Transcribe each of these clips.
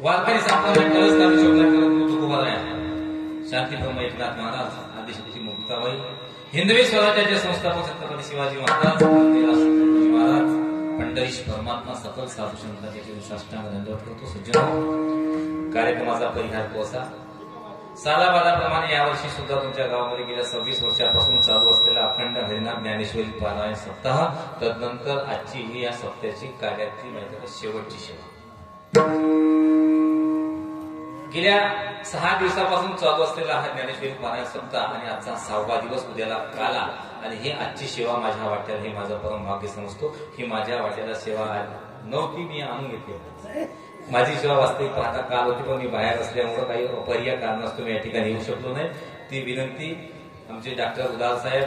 वारकरी संतांना कळस काढून शोधला करत तुकोबाराया, शांतीप्रम एकनाथ महाराज, आदिशक्ती मुक्ताबाई, हिंदवी स्वराज्याचे संस्थापक छत्रपती शिवाजी महाराज, राष्ट्रपती महाराज, पंढरीश परमात्मा, सकल साधू संतांचे साष्टांग दंडवत करतो. सज्जन, कार्यक्रमाचा परिहार तो असा, सालाबादाप्रमाणे यावर्षी सुद्धा तुमच्या गावामध्ये गेल्या 26 वर्षापासून चालू असलेला अखंड हरिनाम ज्ञानेश्वरी पारायण सप्ताह, तदनंतर आजची ही या सप्त्याची कार्याची म्हणजे शेवटची सेवा. गेल्या 6 दिवसापासून चालू असलेला हा ज्ञानेश्वरी पारायण सप्ताह आणि आजचा 6वा दिवस उद्याला काला, आणि ही आजची सेवा माझ्या वाट्याला हे माझं परम भाग्य समजतो. ही माझ्या वाट्याला सेवा नव्हती, मी आणून घेतली. माझी सेवा वास्तविक पाहता काल होती, पण मी बाहेर असल्यामुळे काही अपरिय कारणास्तव मी या ठिकाणी येऊ शकलो नाही. ती विनंती आमचे डॉक्टर उदार साहेब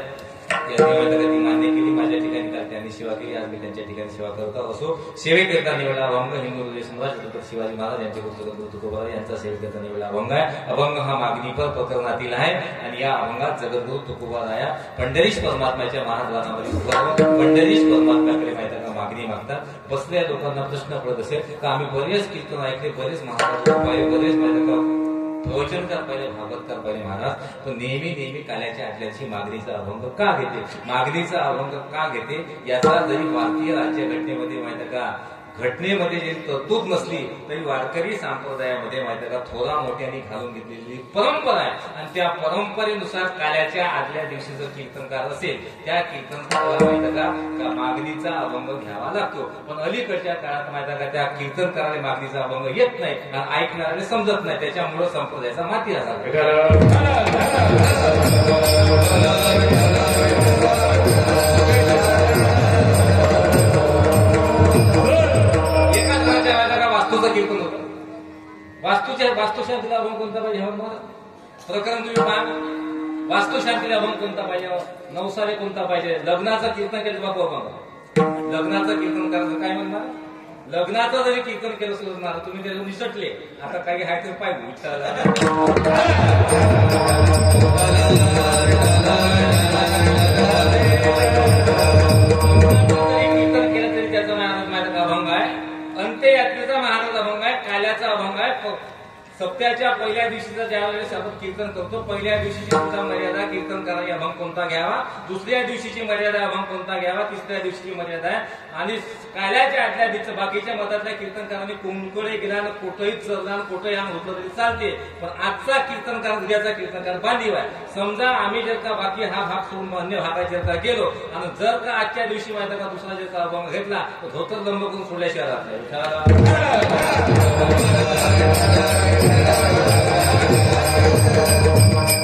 यांनी मान्य केली. माझ्या ठिकाणी काल त्यांनी सेवा केली, आज मी त्यांच्या ठिकाणी सेवा करतो. असो, सेवेकरता निवडला अभंग हिंदू हृदय सम्राट छत्रपती शिवाजी महाराज यांचे गुरु तुकोबा यांचा सेवेकरता निवडला अभंग आहे. अभंग हा मागणीपर प्रकरणातील आहे आणि या अभंगात जगद्गुरु तुकोबाराया पंढरीश परमात्म्याच्या महाद्वारामध्ये उभा राहून पंढरीश परमात्म्याकडे माहिती का मागणी मागतात. बसलेल्या लोकांना प्रश्न पडत असेल का आम्ही बरेच कीर्तन ऐकले, बरेच महाराज बरेच माहिती का प्रवचनकार पाहिले, भागवतकार पाहिले महाराज, पण नेहमी काल्याच्या आटल्याची मागणीचा अभंग का घेते, मागणीचा अभंग का घेते, याचा जरी भारतीय राज्यघटनेमध्ये माहिती का घटनेमध्ये जरी तरतूद नसली तरी वारकरी संप्रदायामध्ये माहिती का थोरा मोठ्याने घालून घेतलेली परंपरा आहे. आणि त्या परंपरेनुसार काल्याच्या आदल्या दिवशी जर कीर्तनकार असेल, त्या कीर्तनकाराला माहिती का मागणीचा अभंग घ्यावा लागतो. पण अलीकडच्या काळात माहिती का त्या कीर्तनकाराला मागणीचा अभंग येत नाही आणि ऐकणाऱ्याला समजत नाही, त्याच्यामुळे संप्रदायाचा माती झाला. कीर्तन होतं, वास्तुशांतीला अभंग कोणता पाहिजे प्रकरण तुम्ही पहा. वास्तुशांतीला अभंग कोणता पाहिजे, नवसारे कोणता पाहिजे, लग्नाचं कीर्तन केलं बाबू अभंग, लग्नाचं कीर्तन करायचं काय म्हणणार, लग्नाचं जरी कीर्तन केलं सुद्धा तुम्ही त्याला निसटले. आता काही हाय तर पाहिजे कीर्तन केलं तरी त्याचा महाराज अभंग आहे, अंत्ययात्रेचा महाराज अभंग आहे, काल्याचा अभंग आहे. सप्त्याच्या पहिल्या दिवशीचा ज्यावेळेस आपण कीर्तन करतो, पहिल्या दिवशीची सुद्धा मर्यादा कीर्तन करावी अभंग कोणता घ्यावा, दुसऱ्या दिवशीची मर्यादा अभंग कोणता घ्यावा, तिसऱ्या दिवशीची मर्यादा आहे. आणि काल्याच्या आदल्या दिवशी बाकीच्या मतातल्या कीर्तनकारांनी कोणकडे गेला कोठही चरला कोठही आम होतलं तरी चालते, पण आजचा कीर्तनकार उद्याचा कीर्तनकार बांधीव आहे. समजा आम्ही जर का बाकी हा भाग सोडून अन्य भागात जर का गेलो आणि जर का आजच्या दिवशी माहिती का दुसरा जर का अभंग घेतला तर धोतर लंब करून सोडल्याशिवाय राहत नाही.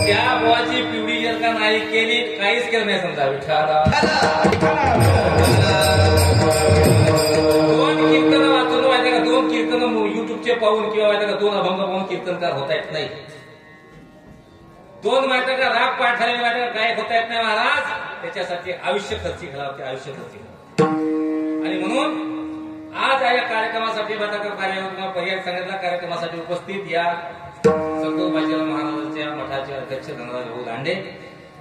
त्या बुवाची पिवडी जर का नाही केली, काहीच केलं नाही समजा विठाला. दोन कीर्तन वाचून माहिती का, दोन कीर्तन युट्यूबचे पाहून किंवा माहिती का 2 अभंग पाहून कीर्तनकार होता येत नाही. 2 माहिती का राग पाठ झालेले माहिती का गायक होता येत नाही महाराज, त्याच्यासाठी आयुष्य खर्ची घालावते, आयुष्य खर्ची घालावते. आणि म्हणून आज या कार्यक्रमासाठी पर्याय सांगितला कार्यक्रमासाठी उपस्थित या संतोष बाजीराव महाराजांच्या मठाचे अध्यक्ष धनराज भाऊ दांडे,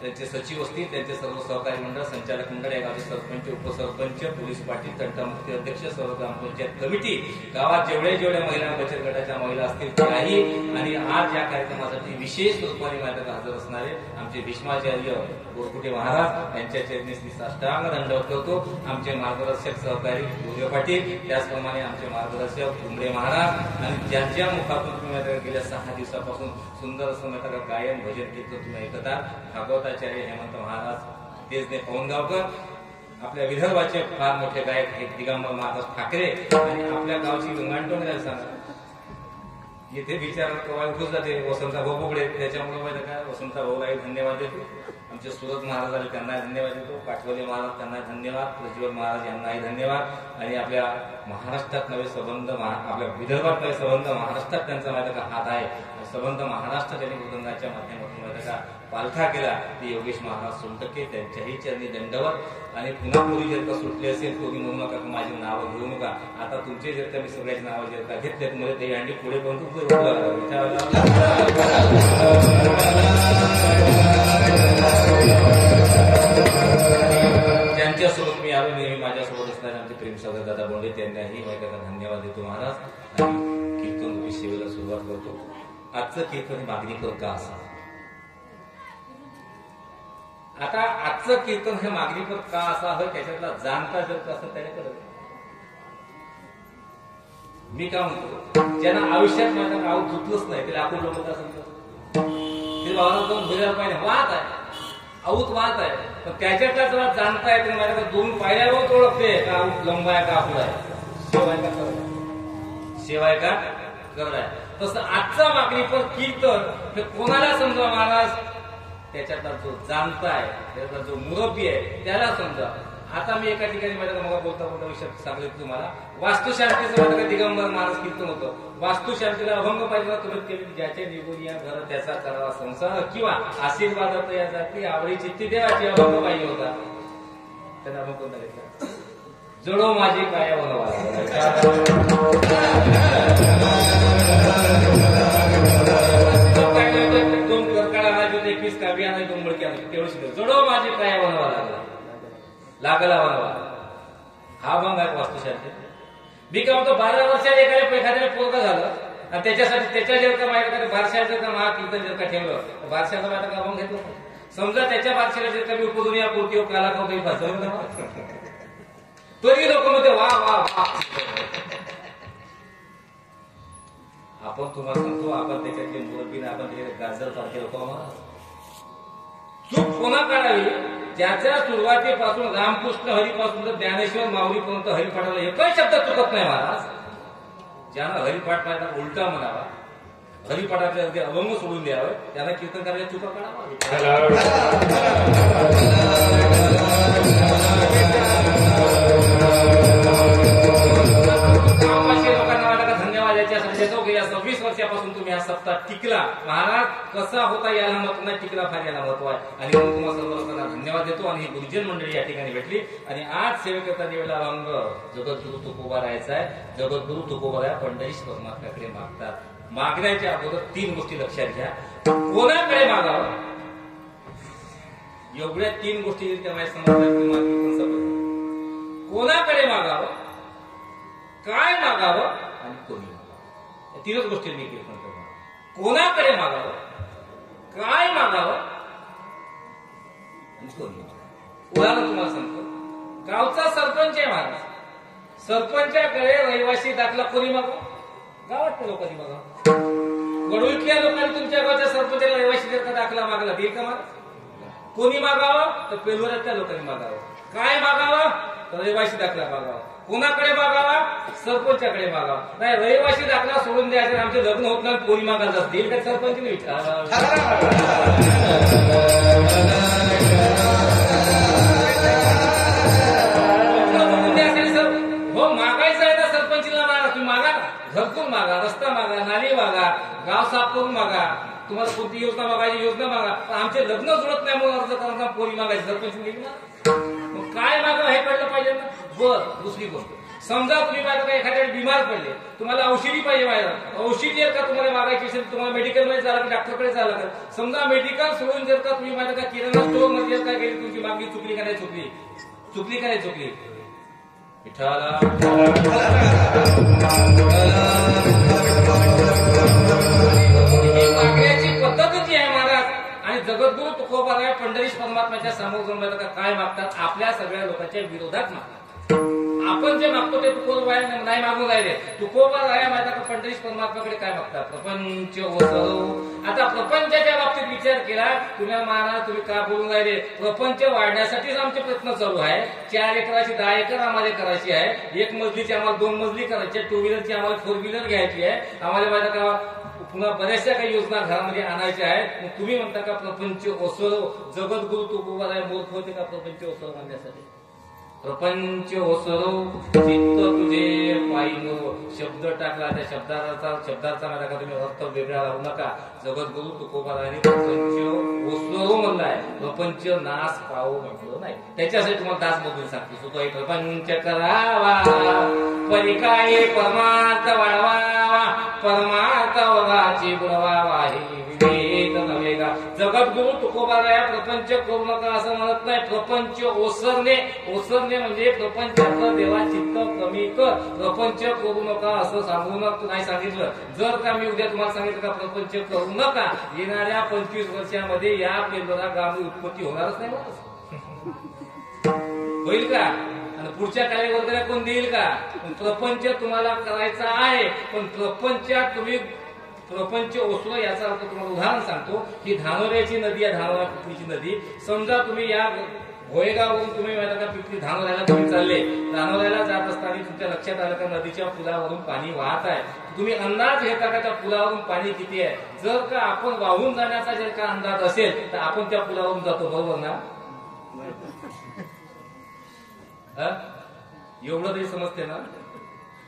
त्यांचे सचिव असतील, त्यांचे सर्व सहकारी मंडळ, संचालक मंडळ, या गावचे सरपंच, उपसरपंच, पोलीस पाटील, तंटामुक्ती अध्यक्ष, सर्व ग्रामपंचायत कमिटी, गावात जेवढ्या महिला बचत गटाच्या महिला असतील त्याही, आणि आज या कार्यक्रमासाठी विशेष रूपाने माझ्याकडे हजर असणारे आमचे भीष्माचार्य गोरकुटे महाराज यांच्या चरणी साष्टांग दंडवत करतो. आमचे मार्गदर्शक सहकारी गुरुदेव पाटील, त्याचप्रमाणे आमचे मार्गदर्शक उमरे महाराज, आणि ज्यांच्या मुखातून तुम्ही गेल्या 6 दिवसापासून सुंदर असं गायन भजन कीर्तन तुम्ही ऐकता, भागवताचार्य हेमंत महाराज, तेजने पवनगावकर, आपल्या विदर्भाचे फार मोठे गायक आहेत दिगंबर महाराज ठाकरे, आणि आपल्या गावची गंगाटोंग सांगा येथे विचार उठून जाते वसंता भाऊ बोगडे, त्याच्यामुळे माहिती काय वसंता भाऊलाही धन्यवाद देतो. आमचे सुरत महाराज आले त्यांनाही धन्यवाद देतो, पाटवले महाराज त्यांना धन्यवाद, प्रज्वल महाराज यांनाही धन्यवाद. आणि आपल्या महाराष्ट्रात नवे संबंध, आपल्या विदर्भात नवे संबंध, महाराष्ट्रात त्यांचा माहिती का हात आहे, संबंध महाराष्ट्र त्यांनी मृदंगाच्या माध्यमातून माहिती का पालखा केला, ते योगेश महाराज सोनटक्के, त्यांच्याही चरणी दंडवत. आणि पुन्हा पूर्वी जर का सुटले असेल कोणी म्हणू नका की माझी नावं घेऊ नका, आता तुमचे जर का मी सगळ्याची नावं जर का घेतले तुम्हाला ते अंडी पुढे पण ज्यांच्यासोबत मी आलो नेहमी माझ्यासोबत असणारे आमचे प्रेमसागर दादा बोंडे, त्यांनाही माहिती का धन्यवाद देतो महाराज. आणि कीर्तन करतो. आजचं कीर्तन मागणीपर का असावं? आता आजचं कीर्तन हे मागणीपर का असावं त्याच्यातला जाणता जर असं त्याने कळत. मी काय म्हणतो, ज्यांना आयुष्यात माझ्या गाव झुकलंच नाही त्याला आपण लोक समजत ते बाबा दोन भुजाला पाहिजे वाहत आहे, आऊत वाहत आहे, पण त्याच्यातला जरा जाणता येते माझ्याकडे दोन पायऱ्यावर ओळखते का आऊत लंबा आहे का आपला आहे, शेवाय का करत शेवाय का करत आहे. तसं आजचा मागणीपर कीर्तन हे कोणाला समजा महाराज, त्याच्यातला जो जाणता आहे, त्याच्यातला जो मुरब्बी आहे त्याला समजा. आता मी एका ठिकाणी माझ्या मला बोलता विषय सांगितलं तुम्हाला, वास्तुशांतीचं माझ्या दिगंबर महाराज कीर्तन होतं. वास्तुशांतीला अभंग पाहिजे तुम्ही ज्याचे निघून या घर त्याचा करावा संसार, किंवा आशीर्वादात या जाती आवडी चित्ती देवाची अभंग पाहिजे होता. त्याला अभंग कोणता घेतला, जडो माझी काय बनवा दोन करकाळा आणायचे होते, 21 काव्य आणायचे, 2 मडकी आणायचे, तेवढं शिकलं. जडो माझी काय बनवा लागला बनवा. हा अभंग आहे वास्तुशांती. मी काय म्हणतो, 12 वर्षात एखाद्याला पोरगं झालं आणि त्याच्यासाठी त्याच्या जर का माझ्याकडे बारशाचं जर का महाकीर्तन जर का ठेवलं तर बारशाचा माझ्या अभंग घेतलं. समजा त्याच्या बारशाला जर का मी उपदून या पोटी काला काही फसवलं तरी लोक मध्ये वा वा वा. आपण तुम्हाला सांगतो, आपण त्याच्यातले मुरब्बी आपण गाजर सारखे लोक आम्हाला चूक पुन्हा काढावी. ज्याच्या सुरुवातीपासून रामकृष्ण हरिपासून तर ज्ञानेश्वर माऊलीपर्यंत हरिपाठाला एकही शब्द चुकत नाही महाराज. ज्यानं हरिपाठ पाहिला उलटा म्हणावा, हरिपाठाचे अगदी अभंग सोडून द्यावे, त्यांना कीर्तन करायला चुका काढावा. लोकांना वाटत धन्यवाद याच्यासाठी देतो की या 26 वर्षापासून तुम्ही हा सप्ताह टिकला. महाराज कसा होता याला महत्व नाही, टिकला फार याला महत्व आहे. आणि म्हणून तुम्हाला सर्व लोकांना धन्यवाद देतो. आणि ही गुरुजन मंडळी या ठिकाणी भेटली आणि आज सेवेकरता निवडला अंग जगद्गुरु तुकोबा राहायचा आहे. जगद्गुरु तुकोबा राया पंढरीश परमात्म्याकडे मागतात. मागण्याच्या अगोदर 3 गोष्टी लक्षात घ्या. कोणाकडे मागावं, एवढ्या 3 गोष्टी माझ्या समजतात. कोणाकडे मागावं, काय मागावं आणि कोणी मागावं, या 3च गोष्टी मी कीर्तन करणार. कोणाकडे मागावं, काय मागावं आणि कोणी मागावं. उदाहरण तुम्हाला सांगतो, गावचा सरपंच आहे महाराज. सरपंचाकडे रहिवासी दाखला कोणी मागावं, गावातल्या लोकांनी मागावं. वडोळीतल्या लोकांनी तुमच्या गावच्या सरपंचाला रहिवासी जर का दाखला मागला देईल का महाराज. कोणी मागावं तर पेलवरातल्या लोकांनी मागावं. काय मागावं तर रहिवासी दाखला मागावा. कोणाकडे मागावा, सरपंचाकडे मागावा. नाही रहिवासी दाखला सोडून द्यायचं, आमचे लग्न होत नाही पोरी मागायला देईल का सरपंच विचार. हो मागायचं आहे तर सरपंचला मागा, तुम्ही मागा, घरकुल मागा, रस्ता मागा, नाली मागा, गाव साफ करून मागा, तुम्हाला कोणती योजना मागायची योजना मागा. आमचे लग्न जुळत नाही म्हणून अर्ज करताना पोरी मागायची, सरपंच देईल ना. काय मागावं हे कळलं पाहिजे ना. बर दुसरी गोष्ट, समजा तुम्ही माझ्या एखाद्या बिमार पडले, तुम्हाला औषधी पाहिजे, माझ्या औषधी जर का तुम्हाला मागायची असेल, तुम्हाला मेडिकलमध्ये जायला की डॉक्टरकडे जायला लागेल. समजा मेडिकल सोडून जर का तुम्ही माझ्या का किराणा स्टोअर मध्ये जर काय केली, तुमची मागणी चुकली का नाही चुकली, चुकली का नाही चुकली. विठ्ठला मागण्याची पद्धतच आहे महाराज. आणि जगद्गुरु तुकोबा राय पंढरीश परमात्म्याच्या समोर जाऊन काय मागतात, आपल्या सगळ्या लोकांच्या विरोधात मागतात. आपण जे मागतो ते तुकोबा नाही मागून राहिले. तुकोबा राय माहिती का पंढरीश परमात्म्याकडे काय मागतात, प्रपंच ओसरो. आता प्रपंचाच्या बाबतीत विचार केला तुम्ही महाराज, तुम्ही का बोलून राहिले, प्रपंच वाढण्यासाठीच आमचे प्रयत्न चालू आहे. 4 एकराची 10 एकर आम्हाला करायची आहे. 1 मजलीची आम्हाला 2 मजली करायची आहे. 2 व्हीलरची आम्हाला 4 व्हीलर घ्यायची आहे. आम्हाला माहिती का पुन्हा बऱ्याचशा काही योजना घरामध्ये आणायच्या आहेत. मग तुम्ही म्हणता का प्रपंच ओसरो. जगद्गुरु तुकोबा राय मूर्ख होते का प्रपंच ओसरो म्हणण्यासाठी. प्रपंच ओसरो चित्त तुझे पायनो, शब्द टाकला, त्या शब्दाचा माझा का तुम्ही अर्थ वेगळा लावू नका. जगद्गुरु तुकोबारायांनी प्रपंच ओसरो म्हणलाय, प्रपंच नाश पाहो म्हटलं नाही. त्याच्यासाठी तुम्हाला दास बघून सांगतो, तो प्रपंच करावा परिकाये परमार्थ वाढवावा, परमार्थ वगाची बुडवावा, हे विवेक नव्हे का जगद्गुरु तुकोबाराया प्रपंच करू नका असं म्हणत नाही. प्रपंच ओसरणे, ओसरणे म्हणजे प्रपंचातलं देवा चित्त कमी कर, प्रपंच करू नका असं सांगू नाही सांगितलं. जर का मी उद्या तुम्हाला सांगितलं का प्रपंच करू नका, येणाऱ्या 25 वर्षामध्ये या पेंडोरा गावी उत्पत्ती होणारच नाही होईल का? आणि पुढच्या कार्यवर्गाला कोण देईल का? प्रपंच तुम्हाला करायचा आहे, पण प्रपंचात तुम्ही प्रपंच ओसरो याचा अर्थ तुम्हाला उदाहरण सांगतो की धानोऱ्याची नदी आहे, धानोरा पिपरीची नदी. समजा तुम्ही या घोळेगाववरून तुम्ही पिपरी धानोऱ्याला तुम्ही चालले, धानोऱ्याला जात असताना तुमच्या लक्षात आलं का नदीच्या पुलावरून पाणी वाहत आहे. तुम्ही अंदाज घेता का त्या पुलावरून पाणी किती आहे? जर का आपण वाहून जाण्याचा जर का अंदाज असेल तर आपण त्या पुलावरून जातो, बरोबर ना? एवढं तरी समजते ना?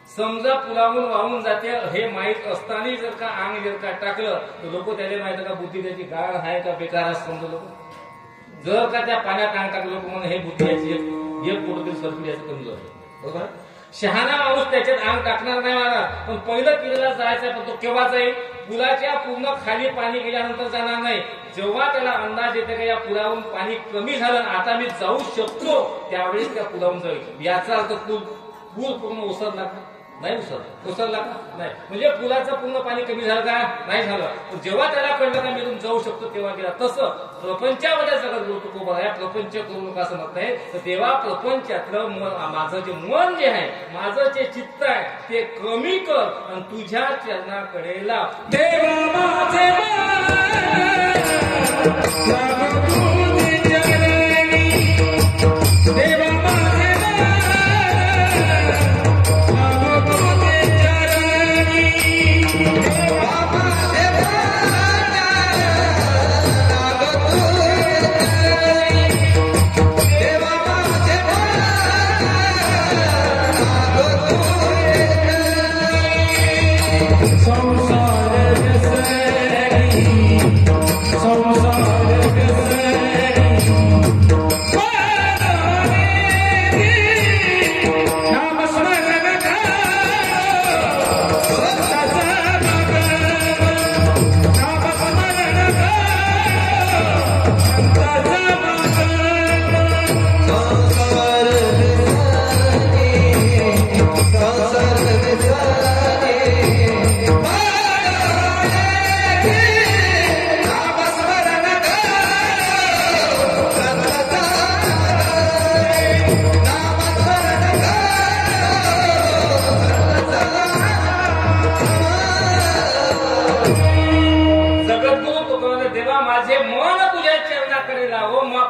समजा पुलावरून वाहून जाते हे माहीत असताना जर का अंग जर का टाकलं तर लोक त्याला माहित का बुद्धी त्याची गाळ आहे का बेकार आहे समजलं लोक. जर का त्या पाण्यात अंग टाकलं लोक म्हणून हे बुद्धी याची एक पोटतील सर्किट याचं कमजोर आहे, बरोबर. शहाणा माणूस त्याच्यात अंग टाकणार नाही महाराज, पण पहिलं किल्ल्याला जायचं पण तो केव्हा जाईल? पुलाच्या पूर्ण खाली पाणी गेल्यानंतर जाणार नाही. जेव्हा त्याला अंदाज येते का या पुलावरून पाणी कमी झालं, आता मी जाऊ शकतो, त्यावेळेस त्या पुलावरून जाईल. याचा अर्थ पूल पूर्ण ओसरला का? नाही ओसरला का? नाही. म्हणजे पुलाचं पूर्ण पाणी कमी झालं का? नाही झालं. जेव्हा त्याला कळलं का मी इथून जाऊ शकतो तेव्हा गेला. तसं प्रपंचामध्ये जगद्गुरु तुकोबाराया प्रपंच करू नका असं म्हणत नाही. तर तेव्हा प्रपंचातलं माझं जे मन जे आहे, माझं जे चित्त आहे ते कमी कर आणि तुझ्या चरणाकडे लाव. देवा माझे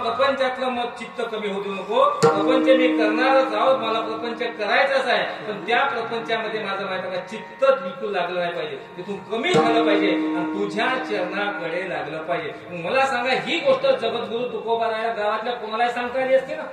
प्रपंचातलं मग चित्त कमी होऊ नको. प्रपंच मी करणारच आहोत, मला प्रपंच करायचंच आहे, पण त्या प्रपंचामध्ये माझं माहिती का चित्त बिलकुल लागलं नाही पाहिजे, तिथून कमी झालं पाहिजे आणि तुझ्या चरणाकडे लागलं पाहिजे. मला सांगा, ही गोष्ट जगद्गुरु तुकोबाराया गावातल्या कोणालाही सांगता आली असते ना?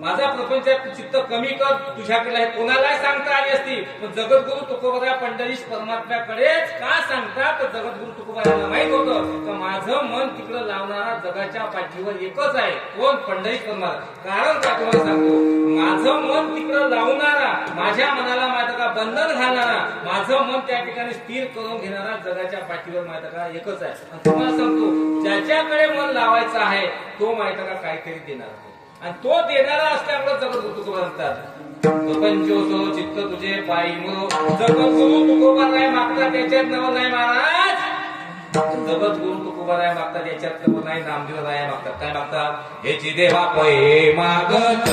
माझा प्रपंचात चित्त कमी कर तुझ्याकडे आहे कोणालाही सांगता आली असती, पण जगद्गुरु तुकोबाराया पंढरीश परमात्म्याकडेच का सांगतात? तर जगद्गुरु तुकोबारायाला माहित होतं का माझं मन तिकडं लावणारा जगाच्या पाठीवर एकच आहे, कोण? पंढरीश परमात्मा. कारण का तुम्हाला सांगतो, माझं मन तिकडं लावणारा, माझ्या मनाला माहित का बंधन घालणारा, माझं मन त्या ठिकाणी स्थिर करून घेणारा जगाच्या पाठीवर माहित का एकच आहे. आणि तुम्हाला सांगतो, ज्याच्याकडे मन लावायचं आहे तो माहित का काहीतरी देणार, आणि तो देणारा असल्यामुळे जगद्गुरु तुकोबा म्हणतात प्रपंचोसो चित्त तुझे पायी. जगद्गुरु तुकोबाराया मागतात त्याच्यात नव नाही महाराज, जगद्गुरु तुकोबाराया मागतात याच्यात नव नाही, नामदेवराया मागतात. काय मागतात? हेची देवा पै मागत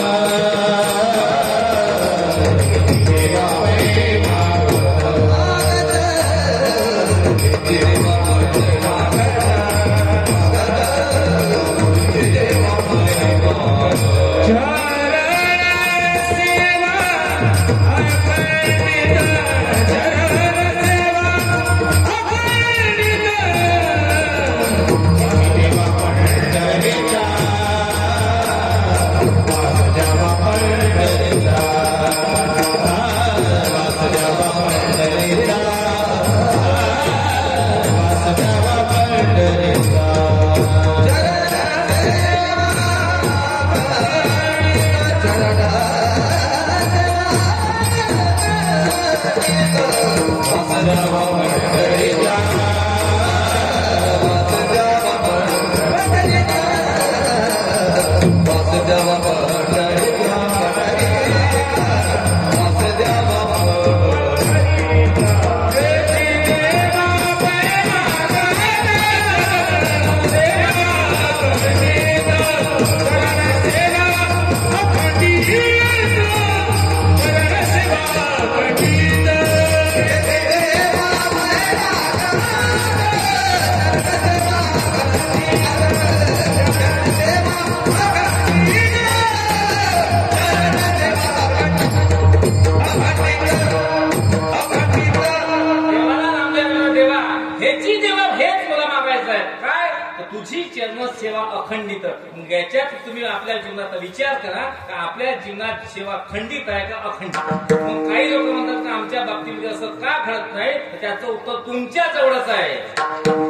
चरण सेवा अखंडित. याच्यात तुम्ही आपल्या जीवनाचा विचार करा का आपल्या जीवनात सेवा खंडित आहे का अखंडित. मग काही लोक म्हणतात का आमच्या बाबतीमध्ये असं का घडत नाही, त्याचं उत्तर तुमच्या जवळच आहे.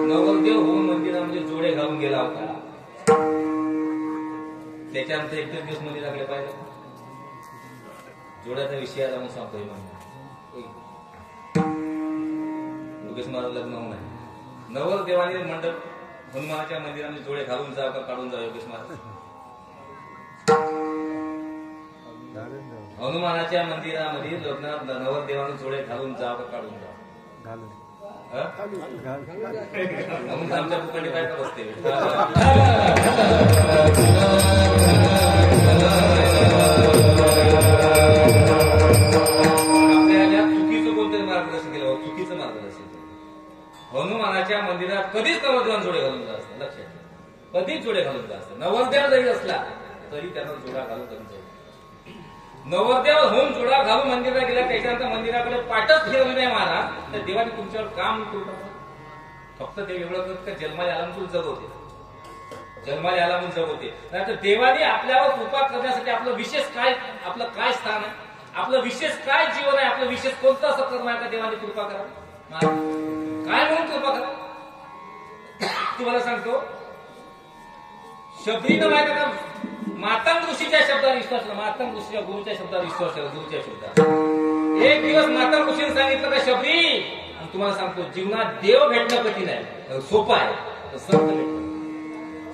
नवरदेव होऊन मंदिरामध्ये जोडे घालून गेला होता, त्याच्यानंतर एक दिवस मध्ये लागले पाहिजे. जोड्याचा विषय आला म्हणून सांगतोय योगेश महाराज लग्न होऊन आहे. नवरदेवाने मंडप हनुमानाच्या मंदिरामध्ये जोडे घालून जावं का काढून जावं योगेश महाराज. हनुमानाच्या मंदिरामध्ये लग्नात नवरदेवाने जोडे घालून जावं का काढून जावं. म्हणून आमच्या पुकांडी बायका बसते. आपल्याला चुकीचं कोणतरी मार्गदर्शन केलं, चुकीचं मार्गदर्शन केलं. हनुमानाच्या मंदिरात कधीच नवरदेवान जोडे घालून जात असतं, लक्षात ठेवा. कधीच जोडे घालून जात असतं. नवरदेव जरी असला तरी त्यांना जोडा घालून कधी जाईल. नवरदेव होऊन जोडा घालून मंदिरात गेला, त्याच्यानंतर मंदिराकडे पाठच फिरवली नाही महाराज, तर देवाने तुमच्यावर काम करू. फक्त ते वेगळं करत का जन्माला आला म्हणून जगवते, जन्माला आला म्हणून जगवते. नाही तर देवाने आपल्यावर कृपा करण्यासाठी आपलं विशेष काय, आपलं काय स्थान आहे, आपलं विशेष काय जीवन आहे, आपलं विशेष कोणतं असं कर्म आहे का देवाने कृपा करा. काय म्हणून कृपा करा. तुम्हाला सांगतो, शबरीनं माहिती का मातंग ऋषीच्या शब्दावर विश्वास, मातंग ऋषीच्या गुरुच्या शब्दावर विश्वास, गुरुच्या शब्दावर. एक दिवस मातंग ऋषीने सांगितलं का शबरी, आणि तुम्हाला सांगतो जीवनात देव भेटणं कठीण आहे, सोपं आहे, तर संत भेटणं.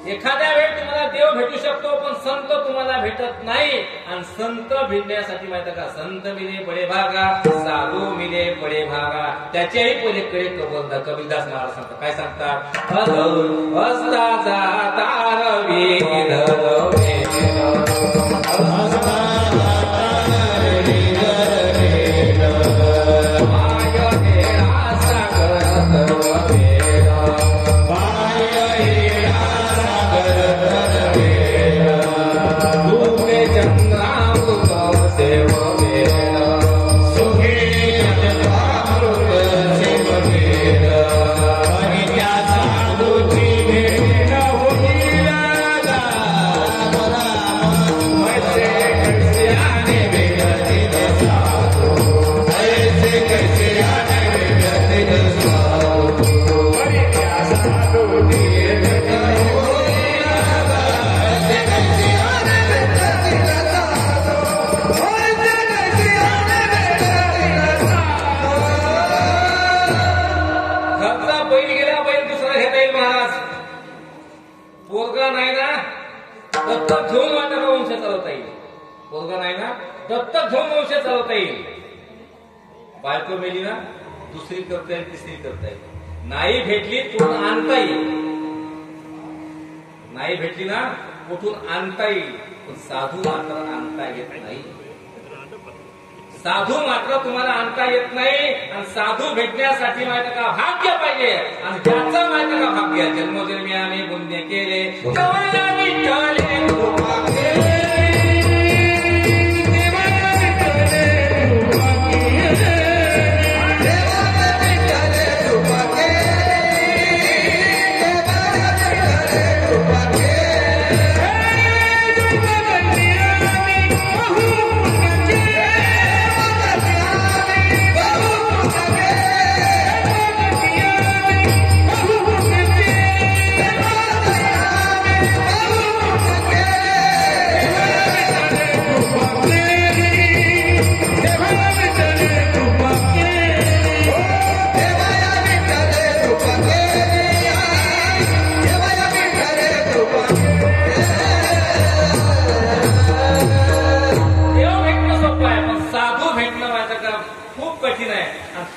एखाद्या वेळ तुम्हाला देव भेटू शकतो, पण संत तुम्हाला भेटत नाही. आणि संत भेटण्यासाठी माहिती का, संत मिले बडे भागा, साधू मिले बडे भागा. त्याच्याही पलीकडे कबीरदास महाराज सांगतात. काय सांगतात, असता जाता दत्तक घेऊन वंश चालवता येईल. बायको मेली ना, दुसरी करता येईल, तिसरी करता येईल. नाही भेटली कुठून आणता येईल, नाही भेटली ना कुठून आणता येईल, पण साधू मात्र आणता येत नाही. साधू मात्र तुम्हाला आणता येत नाही. आणि साधू भेटण्यासाठी माहिती का भाग्य पाहिजे. आणि त्याचं माहिती का भाग्य, जन्मोजन्मी आम्ही पुण्य केले,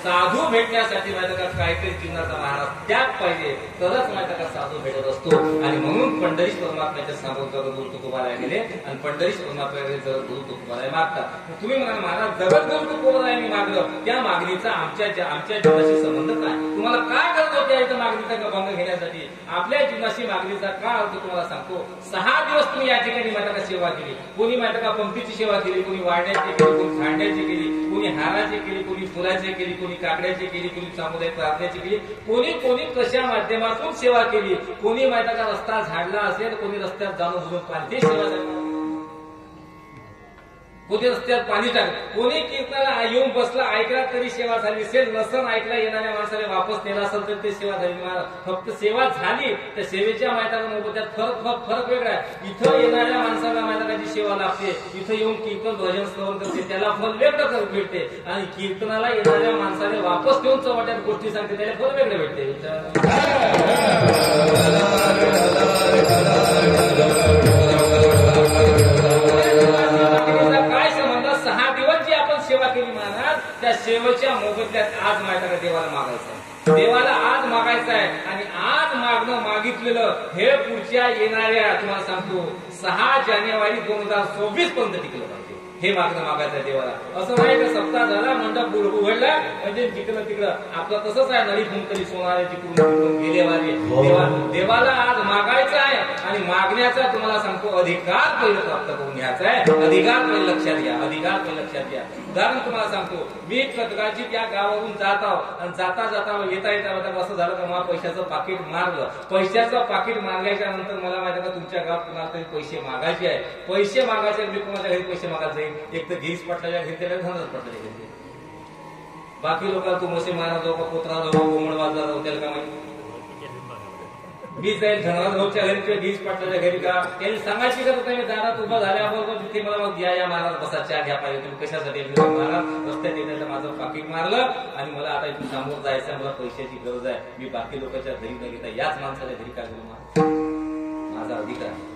साधू भेटण्यासाठी माहिती का काहीतरी जीवनाचा महाराज त्याग पाहिजे, तरच माहिती का साधू भेटत असतो. आणि म्हणून पंढरीश परमात्म्याच्या समोर गुरु तुकोबाराय गेले आणि पंढरीश परमात्म्याकडे जर गुरु तुकोबाराय मागतात. तुम्ही म्हणाल महाराज जगत गुरु तुकोबारायांनी मागलं, त्या मागणीचा आमच्या जीवनाशी संबंध काय, तुम्हाला काय करत होत्या इथं मागणीचा भंग घेण्यासाठी. आपल्या जीवनाशी मागणीचा काय अर्थ तुम्हाला सांगतो. 6 दिवस तुम्ही या ठिकाणी माहिती का सेवा केली. कोणी माहिती का पंक्तीची सेवा केली, कोणी वाढण्याची केली, कोणी खांड्याची केली, कोणी हाराची केली, कोणी फुलाची केली, कोणी कोणी काकड्याची केली, कोणी सामुदायिक प्रार्थनेची केली, कोणी कशा माध्यमातून सेवा केली, कोणी माहिती का रस्ता झाडला असेल, कोणी रस्त्यात जाणून बुजून पाणी ते सेवा झाली, कोणी रस्त्यात पाणी टाकलं, कोणी कीर्तनाला येऊन बसला ऐकला तरी सेवा झाली असेल, नसन ऐकला येणाऱ्या माणसाने वापस नेला असेल तर ते सेवा झाली. फक्त सेवा झाली त्या सेवेच्या माहिती त्यात फरक वेगळा आहे. इथं येणाऱ्या माणसाला माहिती सेवा लागते, इथं येऊन कीर्तन भजन श्रवण करते त्याला फल वेगळं भेटते, आणि कीर्तनाला येणाऱ्या माणसाने वापस घेऊन चव्हाट्यात गोष्टी सांगते त्याला फल वेगळं भेटते. काय संबंध? 6 दिवस जी आपण सेवा केली महाराज, त्या सेवेच्या मोबदल्यात आज माझ्या देवाला मागायचं आहे, देवाला आज मागायचं आहे. आणि आज मागणं मागितलेलं हे पुढच्या येणाऱ्या तुम्हाला सांगतो 6 जानेवारी 2024 पर्यंत टिकलं पाहिजे. हे मागणं मागायचं आहे देवाला. असं नाही का सप्ताह झाला मंडप उघडला म्हणजे जिकडं तिकडं आपलं तसंच आहे, नळी फुंकली सोनारे जिकडून गेले वाले. देवाला आज मागायचं आहे आणि मागण्याचा तुम्हाला सांगतो अधिकार पहिलं प्राप्त करून घ्यायचा आहे. अधिकार पहिलं लक्षात घ्या, अधिकार पहिलं लक्षात घ्या. उदाहरण तुम्हाला सांगतो, मी कदगाची या गावावरून जात आहो आणि जाता येता असं झालं का मला पैशाचं पाकिट मारलं. पैशाचं पाकिट मारल्याच्या नंतर मला माहिती का तुमच्या गावात कुणाला तरी पैसे मागायचे आहे. पैसे मागायचे मी कोणाच्या घरी पैसे मागायला जाईल, एक तर गिरीश पाटलाच्या घरी त्याला धनच पाटलाच्या घरी, बाकी लोकांना तू मोसे महाराज जाऊ का पोत्रा जाऊ कोमड बाजार जाऊ त्याला का माहिती. मी जाईल धनराज भाऊच्या घरी किंवा गिरीश पाटलाच्या घरी का त्यांनी सांगायची गरज नाही. दारात उभा झाल्याबरोबर तिथे मला मग या महाराज बसा चहा घ्या पाहिजे तुम्ही कशासाठी महाराज रस्त्यात येण्याचं माझं पाकिट मारलं आणि मला आता इथून सामोर जायचं, मला पैशाची गरज आहे, मी बाकी लोकांच्या घरी न घेता याच माणसाच्या घरी का गेलो. माझा अधिकार आहे,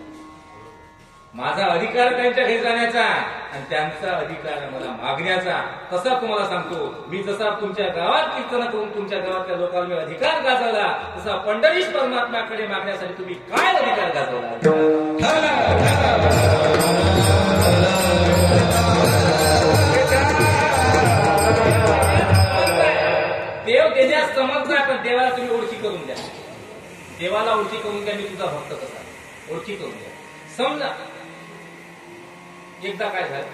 माझा अधिकार त्यांच्या घरी जाण्याचा आणि त्यांचा अधिकार मला मागण्याचा. तसा तुम्हाला सांगतो मी जसा तुमच्या गावात कीर्तन करून तुमच्या गावातल्या लोकांना मी अधिकार गाजवला, तसा पंढरीश परमात्म्याकडे मागण्यासाठी तुम्ही काय अधिकार गाजवला. देव देण्यास समज नाही, पण देवाला तुम्ही ओळखी करून द्या. देवाला ओळखी करून द्या, मी तुझा भक्त कसा ओळखी करून द्या. समजा एकदा काय झालं,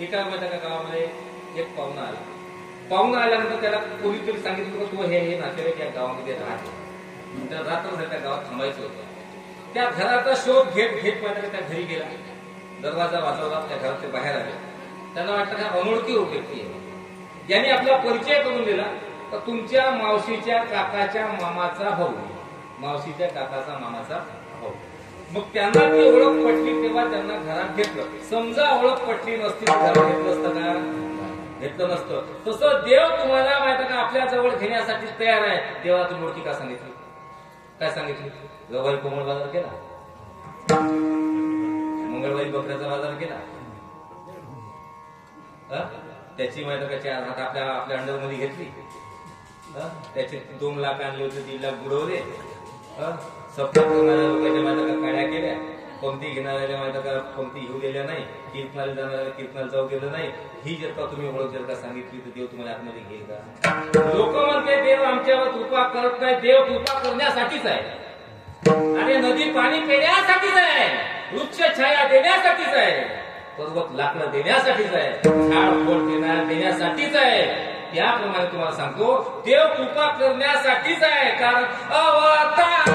एका माझ्या गावामध्ये एक पाहुणा आला. पाहुणा आल्यानंतर त्याला कोणीतरी सांगितलं की तू हे नातेवाईक या गावामध्ये राहते, त्याला रात्र त्या गावात थांबायचं होतं. त्या घराचा शोध घेत माझ्या त्या घरी गेला, दरवाजा वाजवला, त्या घराचे बाहेर आले. त्यांना वाटतं का अनोळखी व्यक्ती आहे, ज्यांनी आपला परिचय करून दिला तर तुमच्या मावशीच्या काकाच्या मामाचा भाऊ, मावशीच्या काकाचा मामाचा भाऊ. मग त्यांना ती ओळख पटली तेव्हा त्यांना घरात घेतलं. समजा ओळख पटली नसती घरात घेतलं असतं का? घेतलं नसतं. तसं देव तुम्हाला माहिती का आपल्या जवळ घेण्यासाठी तयार आहे. देवाला तुम्ही ओळखी का सांगितली? काय सांगितली? रविवारी कोंबड बाजार केला, मंगळवारी बकऱ्याचा बाजार केला, त्याची माहिती का 4 हात आपल्या अंडरमध्ये घेतली, त्याचे 2 लाख आणले होते, 3 लाख बुडवले, सप्ताह करणाऱ्या लोकांच्या माहिती का काड्या केल्या, पंक्ती घेणाऱ्या माहिती का पंक्ती घेऊ दिल्या नाही, कीर्तनाला जाणाऱ्या कीर्तनाला जाऊ गेलं नाही. ही जर का तुम्ही ओळख जर का सांगितली तर देव तुम्हाला आतमध्ये घेईल का? लोक म्हणते देव आमच्यावर कृपा करत नाही, देव कृपा करण्यासाठीच आहे. अरे नदी पाणी पिण्यासाठीच आहे, वृक्ष छाया देण्यासाठीच आहे, पर्वत लाकडं देण्यासाठीच आहे, झाड फळ देण्यासाठीच आहे. त्याप्रमाणे तुम्हाला सांगतो देव कृपा करण्यासाठीच आहे. कारण अवतार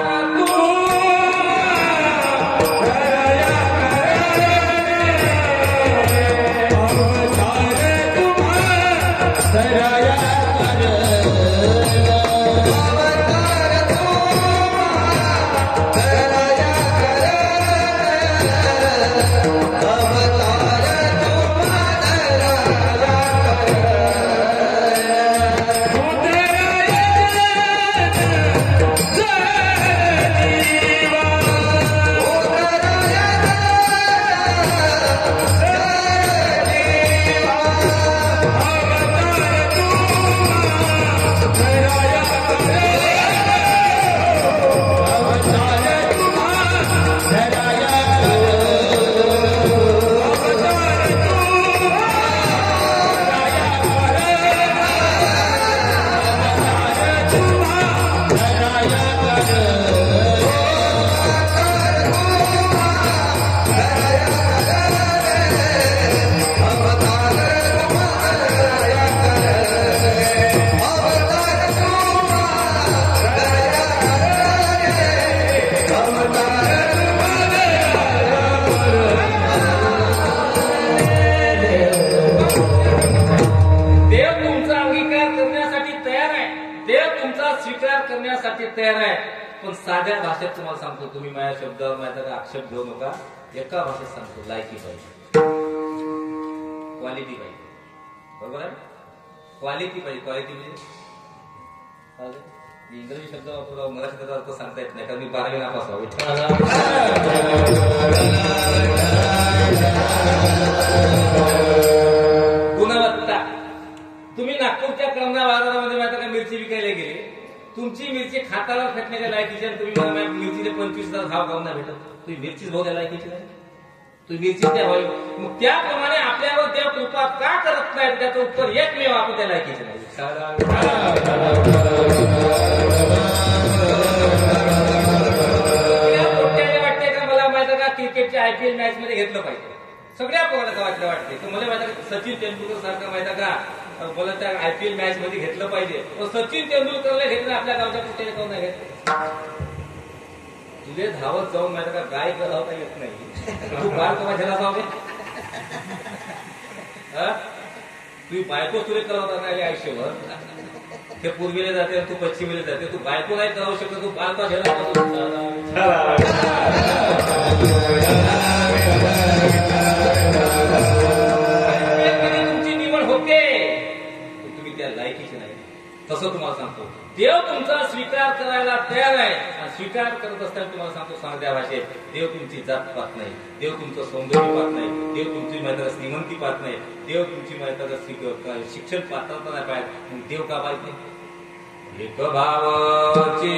Viva करण्यासाठी तयार आहे. पण साध्या भाषेत तुम्हाला सांगतो, तुम्ही माझ्या शब्दावर माझ्या आक्षेप घेऊ नका. एका भाषेत सांगतो, लायकी पाहिजे, क्वालिटी पाहिजे. बरोबर आहे, क्वालिटी पाहिजे. क्वालिटी म्हणजे इंग्रजी शब्द वापरला, मराठी शब्दाचा अर्थ सांगता येत नाही, कारण मी 12वी नापास व्हावी. गुणवत्ता. तुम्ही नागपूरच्या कळमना बाजारामध्ये मात्र का मिरची विकायला गेले, तुमची मिरची खाताला फेकण्याच्या लायकीची, आणि तुम्ही मिरचीचे 25,000 भाव गावना भेटत, तुम्ही मिरचीच भाऊ त्या लायकीची नाही, तुम्ही मिरची त्या भावी. मग त्याप्रमाणे आपल्यावर देव कृपा का करत नाही, त्याचं उत्तर एकमेव, आपण त्या लायकीचे नाही. वाटते का मला माहिती का क्रिकेटच्या IPL मॅच मध्ये घेतलं पाहिजे, सगळ्या पोराला वाटते. तर मला माहिती का सचिन तेंडुलकर सारखं माहिती का मला त्या IPL मॅच मध्ये घेतलं पाहिजे. सचिन तेंडुलकरला घेतलं, आपल्या गावच्या कुठे कोण नाही घेतलं. तुझे धावत जाऊन माहिती का गाय धावता येत नाही, तू बाळ कवा झाला जाऊ, तू बायको तुले करवता नाही आयुष्यभर. ते पूर्वेला जाते, तू पश्चिमेला जाते, तू बायको नाही करावू शकत, तू बाळ का झाला. तुमची निवड होते, तुम्ही त्या लायकीची नाही. तसं तुम्हाला सांगतो, देव तुमचा स्वीकार करायला तयार आहे. आणि स्वीकार करत असताना तुम्हाला सांगतो साध्या भाषेत, देव तुमची जात पाहत नाही, देव तुमचं सौंदर्य पाहत नाही, देव तुमची माहिती श्रीमंती पाहत नाही, देव तुमची माहिती शिक्षण पात्रता नाही पाहत. देव का पाहत नाही? एक भावाचे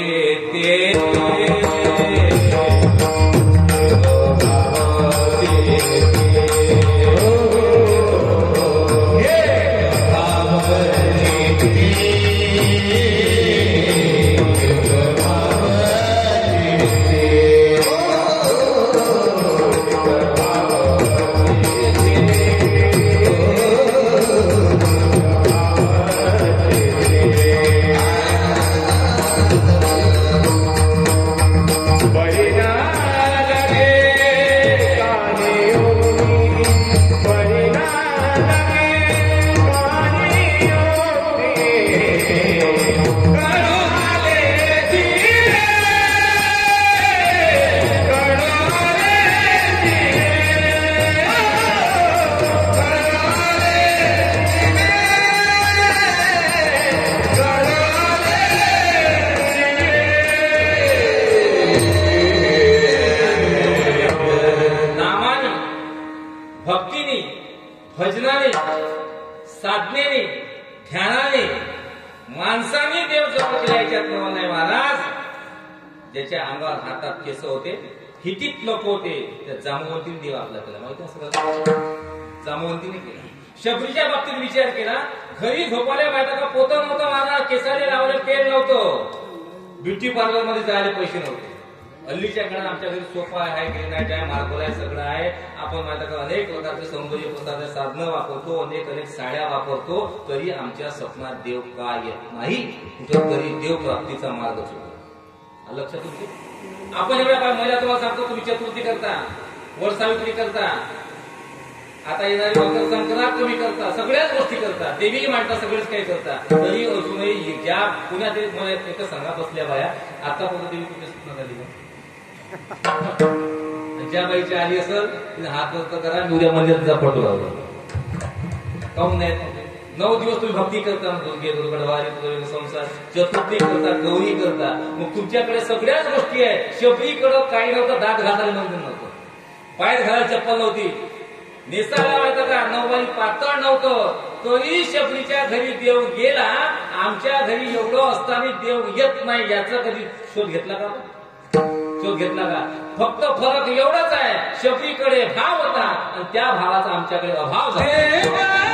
भजनाने, साधनेने, ध्यानाने, माणसाने देव जवळ यायच्यात नाही महाराज. ज्याच्या अंगावर हातात केस होते, हिटीत लोक होते, त्या जामवंतीने देव आपला केला. माहिती असं जामवंतीने केला. शबरीच्या बाबतीत विचार केला, घरी झोपायला माहिती का पोतं नव्हतं महाराज, केसाने लावले तेल नव्हतं, ब्युटी पार्लर मध्ये जायला पैसे नव्हते. हल्लीच्या काळात आमच्या घरी सोफा आहे, ग्रेनाइट आहे, मार्बल आहे, सगळं आहे. आपण माहिती का अनेक प्रकारचे सौंदर्य प्रसारक साधनं वापरतो, अनेक साड्या वापरतो, तरी आमच्या स्वप्नात देव का येत नाही. कुठंतरी देव प्राप्तीचा मार्ग चुकतो. लक्षात तुमचे आपण एवढ्या महिला तुम्हाला सांगतो, तुम्ही चतुर्थी करता, वर सावित्री करता, आता येणारी मकर संक्रांत तुम्ही करता, सगळ्याच गोष्टी करता, देवी मांडता, सगळेच काही करता. तरी अजूनही ज्या पुण्यात मला एक सांगा बसल्या बाया, आतापर्यंत देवी कुठे स्वप्न झाली का? ज्या बाईची आली असेल तिने हात वरत करा, उद्या मंदिराचा फोटो लावला. काऊन नाही? 9 दिवस तुम्ही भक्ती करता, गडवारी संसार, चतुर्थी करता, गौरी करता. मग तुमच्याकडे सगळ्याच गोष्टी आहेत. शबरीकडं काही नव्हतं, दात घालायला मंदिर नव्हतं, पायात घालायला चप्पल नव्हती, नेसायला माहिती का नऊवारी पातळ नव्हतं, तरी शबरीच्या घरी देव गेला. आमच्या घरी एवढं असताना देव येत नाही, याचा कधी शोध घेतला का? शोध घेतला का? फक्त फरक एवढाच आहे, शबरीकडे भाव होता आणि त्या भावाचा आमच्याकडे अभाव झाला.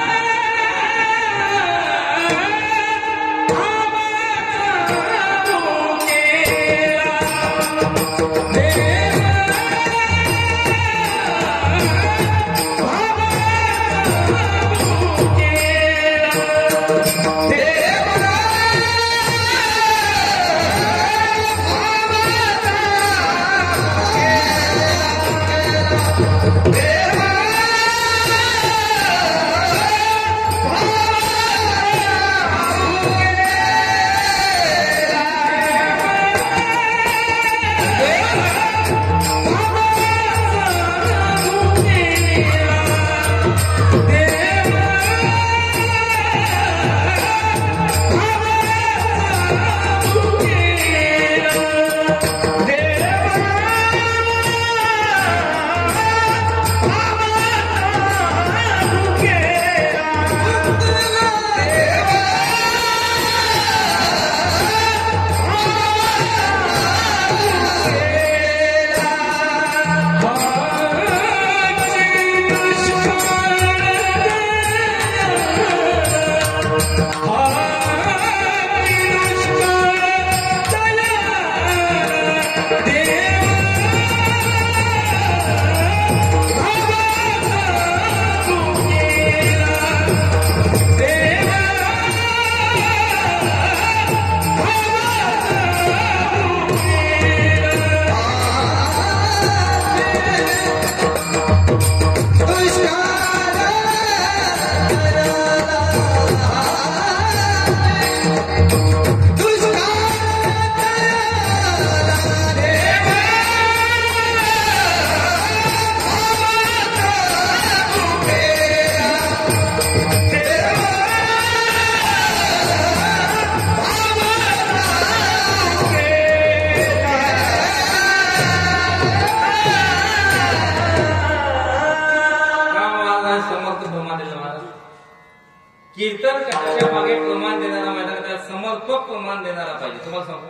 कीर्तन कशाच्या मागे प्रमाण देणारा माहिती का, समर्पक प्रमाण देणारा पाहिजे. तुम्हाला सांगू,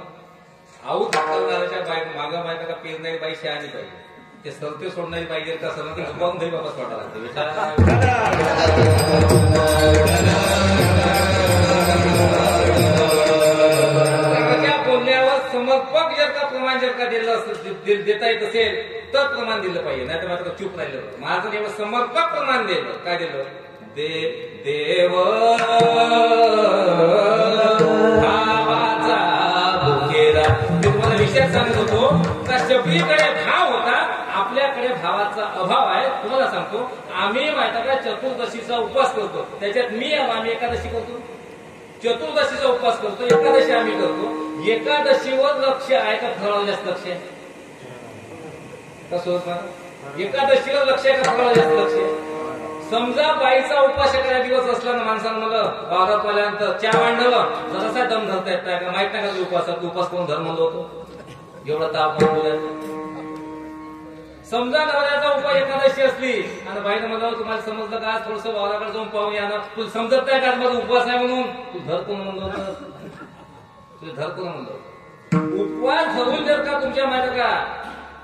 आऊत करणाऱ्याच्या मागं माहिती का पेरणारी बाई शहाणी पाहिजे. ते सरते सोडणारी पाहिजे का सर ते झुकावून घरी बाबा सोडा लागते. त्या बोलण्यावर समर्पक जर का प्रमाण जर का देता येत असेल तर प्रमाण दिलं पाहिजे. नाही तर मात्र चूप राहिलं. माझं एवढं समर्पक प्रमाण दिलं. काय दिलं? देव भावाचा बुकेरा. मी तुम्हाला विषय सांगत होतो का शबरीकडे भाव होता, आपल्याकडे भावाचा अभाव आहे. तुम्हाला सांगतो, आम्ही माहिती का चतुर्दशीचा उपवास करतो. त्याच्यात आम्ही एकादशी करतो, चतुर्दशीचा उपवास करतो, एकादशी आम्ही करतो. एकादशीवर लक्ष आहे का फळावर जास्त लक्ष आहे? कसं होत? एकादशीवर लक्ष आहे का फळावर जास्त लक्ष आहे? समजा बाईचा उपास एखादा दिवस असला ना, माणसानं मला वावरात आल्यानंतर चहा मांडलं, जरासा दम धरता येत नाही का, माहित नाही का उपासात उपास कोण धर्म होतो, एवढा ताप म्हणतो. समजा नवऱ्याचा उपाय एकादशी असली आणि बाईनं मला तुम्हाला समजलं का आज थोडस वावराकडे जाऊन पाहून या ना, तुला समजत नाही का आज माझा उपवास आहे म्हणून, तू धर कोण म्हणलं होतं, तुला धर कोण म्हणलं. उपवास धरून जर का तुमच्या माहिती का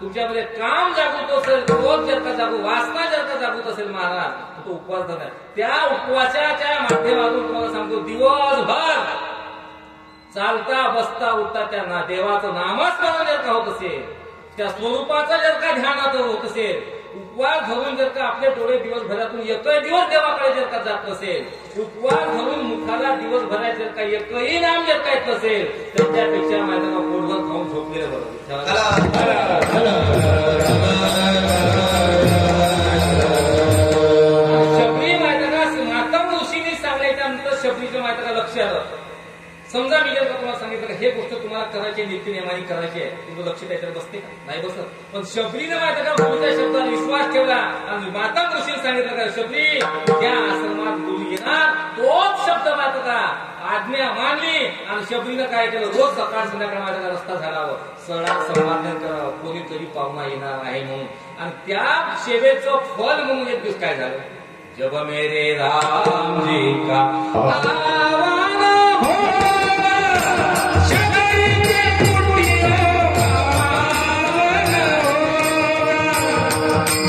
तुमच्यामध्ये काम जागृत असेल, रोज जर का जागू, वासना जर का जागृत असेल महाराज, तो उपवास धरणार. त्या उपवासाच्या माध्यमातून तुम्हाला सांगतो, दिवसभर चालता बसता उठता त्या देवाचं नामस्मरण जर का होत असेल, त्या स्वरूपाचं जर का ध्यानात होत असेल, उपवास धरून जर का आपले डोळे दिवसभरातून एकही दिवस देवाकडे जर का जात असेल, उपवास धरून मुखाला दिवसभरात जर का एकही नाम जर का येत असेल, तर त्यापेक्षा माझ्या पोटभर खाऊन झोपलेलं बरं. शबरी माहिती का मातम ऋषीने सांगायच्यानंतर शबरीचं माहिती का लक्ष आलं. समजा मी जर का तुम्हाला सांगितलं का हे गोष्ट तुम्हाला करायची नीती नियमाने करायची आहे, तुमचं लक्ष त्याच्यावर बसते का? नाही बसत. पण शबरीनं माहिती का कोणत्या शब्दावर विश्वास ठेवला आणि माता ऋषीने सांगितलं का शबरी ज्या आश्रमात गुरु येणार तोच शब्द माहिती का आज्ञा मानली आणि शबरीनं काय केलं, रोज सकाळ संध्याकाळ माझ्या रस्ता झाडावर सडा संवर्धन करावं, कोणीतरी पाहुणा येणार आहे म्हणून. आणि त्या सेवेचं फल म्हणून एक दिवस काय झालं, जब मेरे राम जी का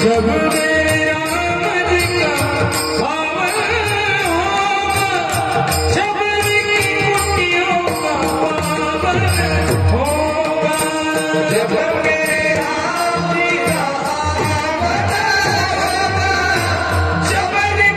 जब मेरे आमद का पावन होगा, शबरी की कुटियों का पावन होगा, जब मेरे आमद का पावन होगा, शबरी की कुटियों का पावन होगा, जब मेरे आमद का पावन होगा, शबरी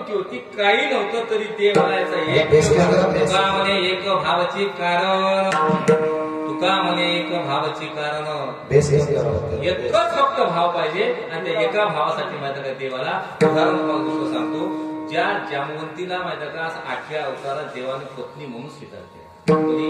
के होती, काही नव्हतं तरी देवालायचं एक तुका म्हणे एक भावाची कारण, तुका म्हणे एक भावाची कारण, एकच फक्त भाव पाहिजे आणि त्या एका भावासाठी माहिती का देवाला. उदाहरण तुम्हाला सांगतो, ज्या जामवंतीला माहिती का 8व्या अवतारात देवाने पत्नी म्हणून स्वीकार केला. कोणी?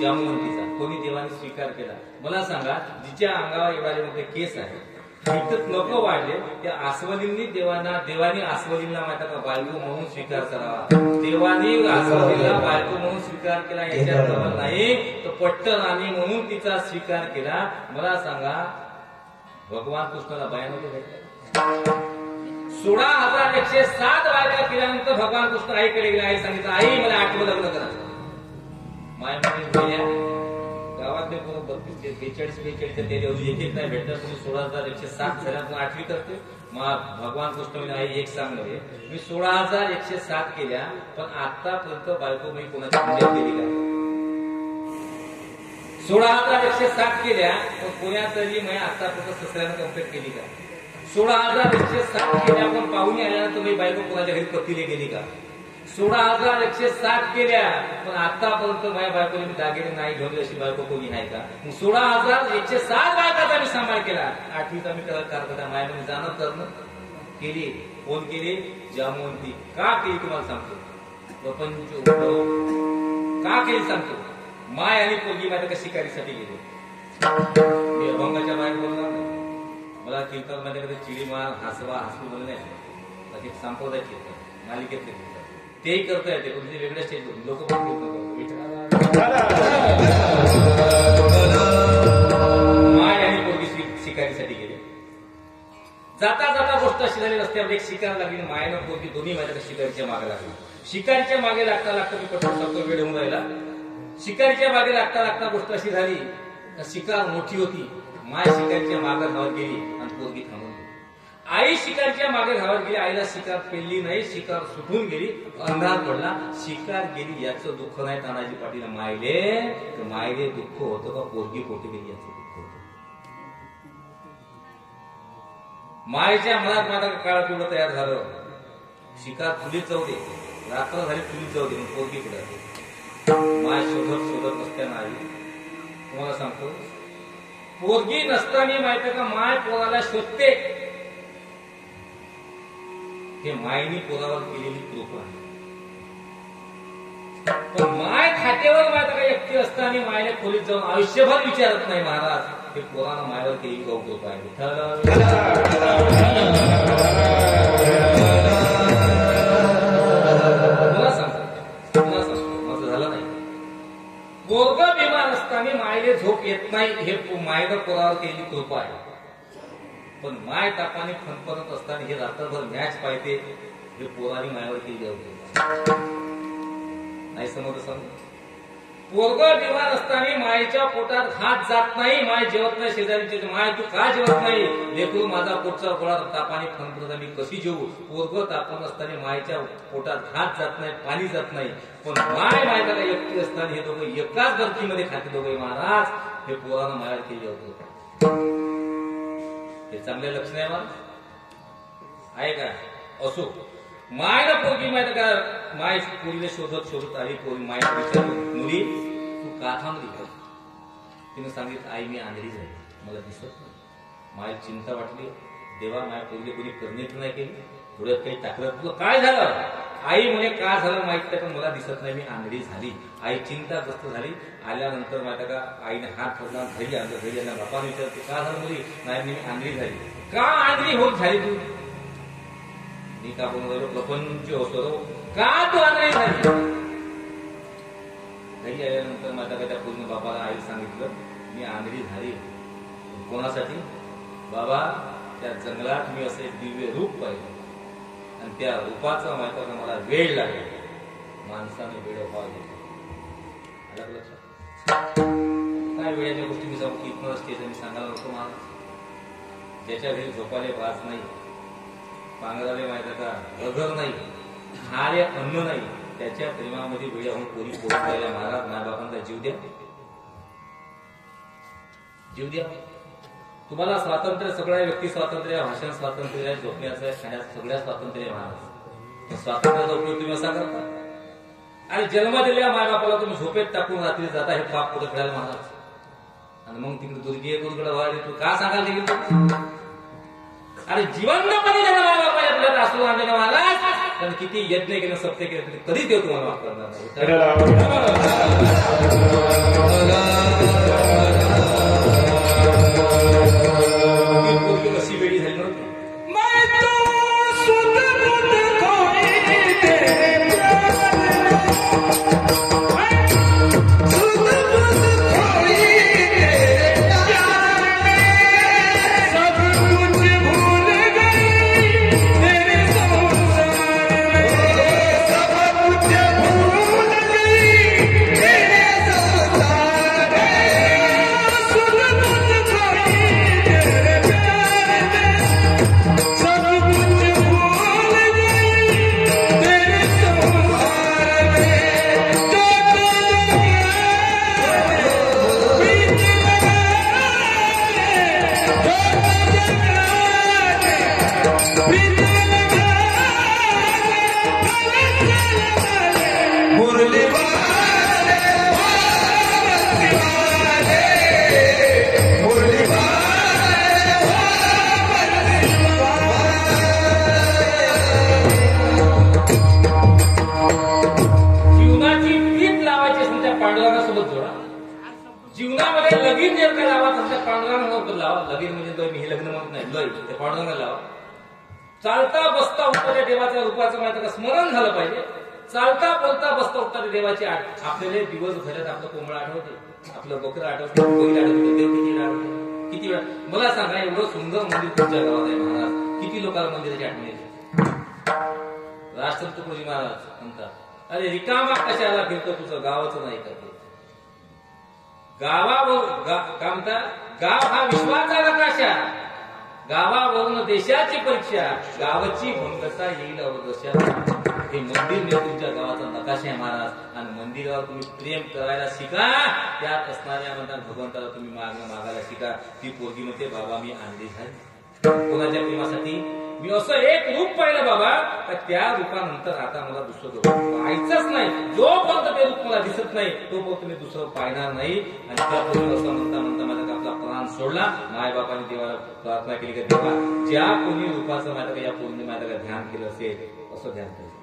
जामवंतीचा. कोणी देवाने स्वीकार केला? मला सांगा, जिच्या अंगावर एवढे केस आहे, इथं नको वाढले, त्या आस्वलींनी देवानी आस्वलींना माहिती का बायको म्हणून स्वीकार करावा. देवानी आस्वलीला बायको म्हणून स्वीकार केला याच्यात नाही तर पट्टराणी म्हणून तिचा स्वीकार केला. मला सांगा, भगवान कृष्णाला बाया नव्हते भेटले. 16,107 बायका केल्यानंतर भगवान कृष्ण आईकडे गेला. आई सांगितलं, आई मला 8वं लग्न करायचं. माय म्हणजे गावातले 42-43 ते एक नाही भेटतात. तुम्ही 16,107 झाल्या पण 8वी करते. भगवान कृष्ण म्हणजे आई एक सांगले मी 16,107 केल्या पण आतापर्यंत बायको मी कोणाची पुण्यात केली का? 16,107 केल्या पण पुण्यात तरी मी आतापर्यंत ससऱ्यानं कंप्लीट केली का? 16,107 केल्या पण पाहुणे आल्यानंतर मी बायको कोणाच्या घरी पतीने गेली का? 16,107 केल्या पण आतापर्यंत माझ्या बायकोने मी दागिने नाही घेऊन अशी बायको कोणी आहे का? 16,107 बायकाचा मी सांभाळ केला. 8वीचा मी करता मायाने जाणं करणं केली. कोण केली? जामवंती. का केली तुम्हाला सांगतो. प्रपंच का केली सांगतो. माय आणि पोरगी माझ्या का शिकारीसाठी गेली. मी अभंगाच्या बाहेर बोलणार नाही. मला कीर्तन माझ्याकडे चिडी मार हसवा हसू बोलले नाही. संप्रदाय कीर्तन मालिकेतले कीर्तन तेही करता येते पण ते वेगळ्या स्टेज लोक पण माय आणि पोरगी शिकारीसाठी गेले. जाता जाता गोष्ट अशी झाली रस्त्यावर एक शिकार लागली. मायानं पोरगी दोन्ही माझ्या शिकारीच्या मागे लागली. शिकारीच्या मागे लागता लागता मी पटकन सांगतो वेळ होऊन राहिला. शिकारीच्या मागे लागता लागता गोष्ट अशी झाली शिकार मोठी होती. माय शिकारीच्या मागे धावत गेली आणि पोरगी थांबून गेली. आई शिकारच्या मागे धावत गेली. आईला शिकार पेलली नाही. शिकार सुटून गेली. अंधार पडला. शिकार गेली याचं दुःख नाही तानाजी पाटील मायले दुःख होतं का पोरगी पोटी गेली याचं दुःख होतं. मायच्या मनात माझा काळ पिवळं तयार झालं. शिकार चुलीत जाऊ दे. रात्र झाली चुलीत जाऊ दे पण पोरगी पुढे माय शोधत शोधत नसताना आली. तुम्हाला सांगतो पोरगी नसताना माहिती का माय पोराला शोधते. हे मायनी पोरावर केलेली कृपा आहे. पण माय खात्यावर माहिती का एकटी असताना मायने खोलीत जाऊन आयुष्यभर विचारत नाही महाराज हे पोरानं मायावर केलेली कृपा आहे. माझं झालं नाही. पोरग बिमार असताना मायले झोप येत नाही हे मायनं पोरावर केलेली कृपा आहे. पण माय तापाने फणफणत असताना हे रात्रभर मॅच पाहते हे पोराने मायावर केली होती. नाही समजत सांग. पोरग बिमार असताना मायच्या पोटात हात जात नाही. माय जेवत नाही. शेजारीचे माय तू का जेवत नाही? लेकरू माझा पोटचा गोळा तापाने फणफणत मी कशी जेवू? पोरग तापण असताना मायच्या पोटात हात जात नाही पाणी जात नाही. पण माय मायला एकटी असताना हे दोघं एकाच बर्फीमध्ये खाते दोघे महाराज हे पोरानं मायावर केली होतं. हे चांगले लक्षण आहे मला आहे का? असो मायला पोरगी माहिती का माय पोरीला शोधत शोधत आली. पोरी माय विचारली मुली तू का थांबली? तिने सांगितलं आई मी आंधळी झाली मला दिसत नाही. माय चिंता वाटली. देवा माय पोरगी कोणी करणीच नाही केली. डोळ्यात काही टाकलं तुला काय झालं? आई म्हणे का झालं माहित नाही पण मला दिसत नाही मी आंधळी झाली. आई चिंताग्रस्त झाली. आल्यानंतर माहिती का आईने हात ठेवला घरी आणलं. घरी आल्या बापाने विचारते का झालं मुली? नाही मी आंधळी झाली. का आंधळी होत झाली तू? मी का बनवलं प्रपंच होतो का तू आंधळी झाली? घरी आल्यानंतर माता का त्या पूर्ण बाबाला आई सांगितलं मी आंधळी झाली. कोणासाठी? बाबा त्या जंगलात मी असे दिव्य रूप पाहिलं आणि त्या रूपाचा माहिती का मला वेळ लागेल. माणसाने वेळ व्हावा घेतला. काय वेळेच्या गोष्टी मी जाऊ की इथनं स्टेज मी सांगायला नको महाराज. ज्याच्या घरी झोपाले वाज नाही पांघराले माहिती का घर नाही खाले अन्न नाही त्याच्या प्रेमामध्ये वेळ होऊन कोणी पोहोचलेल्या महाराज मायबापांचा जीव द्या. जीव द्या. तुम्हाला स्वातंत्र्य सगळ्या व्यक्ती स्वातंत्र्य भाषण स्वातंत्र्य झोपण्याचं खाण्याचं सगळ्या स्वातंत्र्य महाराज. स्वातंत्र्याचा उपयोग तुम्ही असा करता आणि जन्म दिलेल्या मायबापाला तुम्ही झोपेत टाकून रात्री जाता हे पाप कुठे खेळायला महाराज. आणि मग तिकडे दुर्गी गुरुकडे व्हायला तू का सांगायला गेली? अरे जिवंतपणे ज्यांना मायबापाच्या आपल्याला असलो आणले ना महाराज पण किती यज्ञ केलं सत्य केलं कधीच देव तुम्हाला माफ करणार नाही. कशी वेळी झाली नव्हती. जीवनामध्ये लगीन जर का लावा तर पांडुरंगाला लावा. लगीन म्हणजे मी हे लग्न म्हणत नाही, लय ते पांडुरंगाला लावा. चालता बसता उठता त्या देवाच्या रूपाचं माहिती का स्मरण झालं पाहिजे. चालता बोलता बसता उठता त्या देवाची आपल्याला दिवसभरात आपलं कोंबडं आठवते, आपलं बकरं आठवते, बैल आठवते, देव किती आठवते, किती वेळा. मला सांगा एवढं सुंदर मंदिर तुमच्या गावात आहे महाराज, किती लोकांना मंदिराची आठवण येते. राष्ट्रपती तुकडोजी महाराज म्हणतात अरे रिकामा कशाला फिरतो, तुझं गावाचं नाही करतो. गावावर काय म्हणतात, गाव हा विश्वाचा नकाशा, गावावरून देशाची परीक्षा, गावाची भंगता येईल अवदशा. हे मंदिर म्हणजे तुमच्या गावाचा नकाशा आहे महाराज. आणि मंदिरावर तुम्ही प्रेम करायला शिका. त्यात असणाऱ्या म्हणतात भगवंताला तुम्ही मागायला शिका. ती पोरगी म्हणते बाबा मी अंधी झाली. कोणाच्या प्रेमासाठी मी असं एक रूप पाहिलं बाबा, तर त्या रूपानंतर आता मला दुसरं रूप पाहायचंच नाही. जोपर्यंत ते रूप मला दिसत नाही तोपर्यंत मी दुसरं पाहणार नाही. आणि त्यापूर्वी असं म्हणता म्हणता माझा आपला प्राण सोडला. मायबापाने देवाला प्रार्थना केली की देवा ज्या कोणी रूपाचं माझ्या या पूर्ण माझ्या ध्यान केलं असेल असं ध्यान पाहिजे,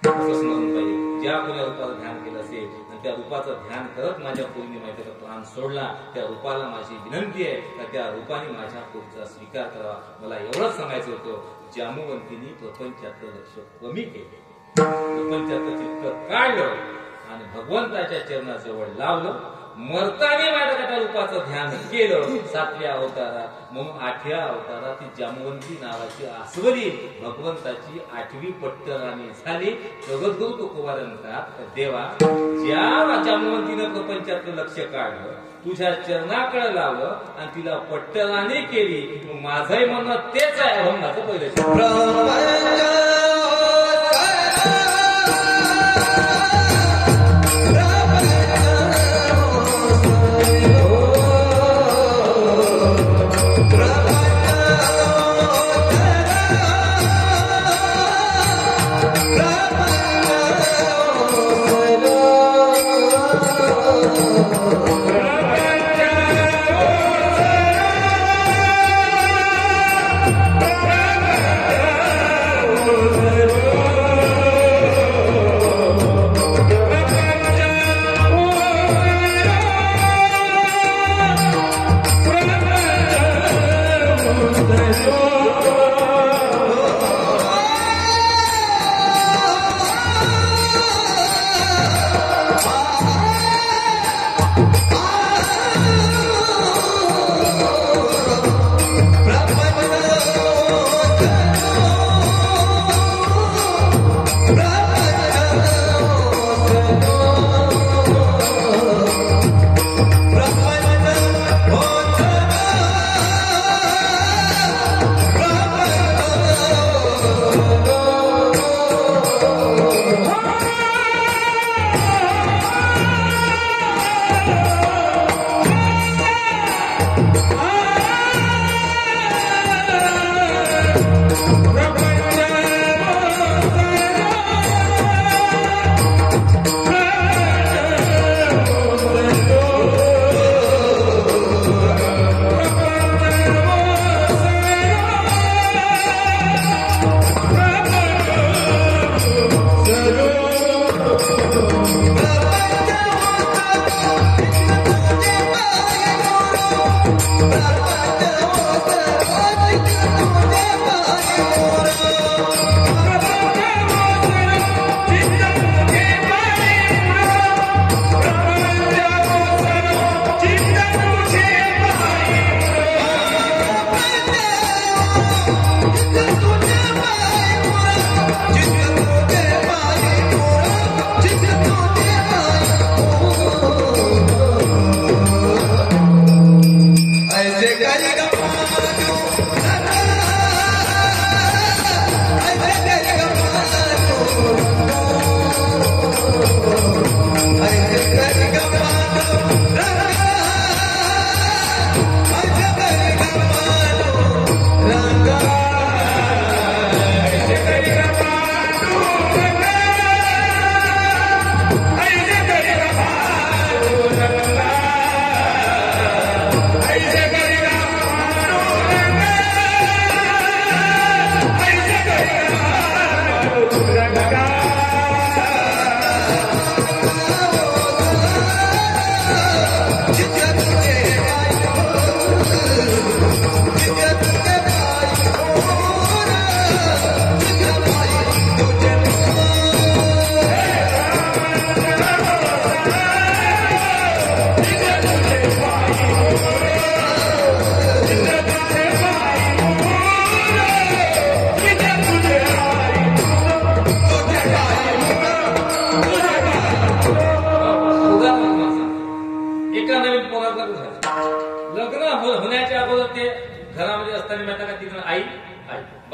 असं स्मरण पाहिजे. ज्या कोण्या रूपाचं ध्यान केलं असेल आणि त्या रूपाचं ध्यान करत माझ्या पूर्णी माहितीचा प्राण सोडला, त्या रूपाला माझी विनंती आहे का त्या रूपाने माझ्या पुढचा स्वीकार करावा. मला एवढंच सांगायचं होतं, जामुवंतीने प्रपंचाचं लक्ष कमी केले, प्रपंचाचं चित्त काढलं आणि भगवंताच्या चरणाजवळ लावलं. मरताने माझ्या त्या रूपाचं ध्यान केलं. 7व्या अवतारात म्हणून 8व्या अवतारात ती जामवंती नावाची आसवली भगवंताची 8वी पट्टराणी झाली. जगद्गुरु तुकोबा म्हणतात देवा ज्या जामवंतीनं प्रपंचातलं लक्ष काढलं, तुझ्या चरणाकडे लावलं आणि तिला पट्टराणी केली, माझंही म्हणणं तेच आहे. अभंगाचं पहिलं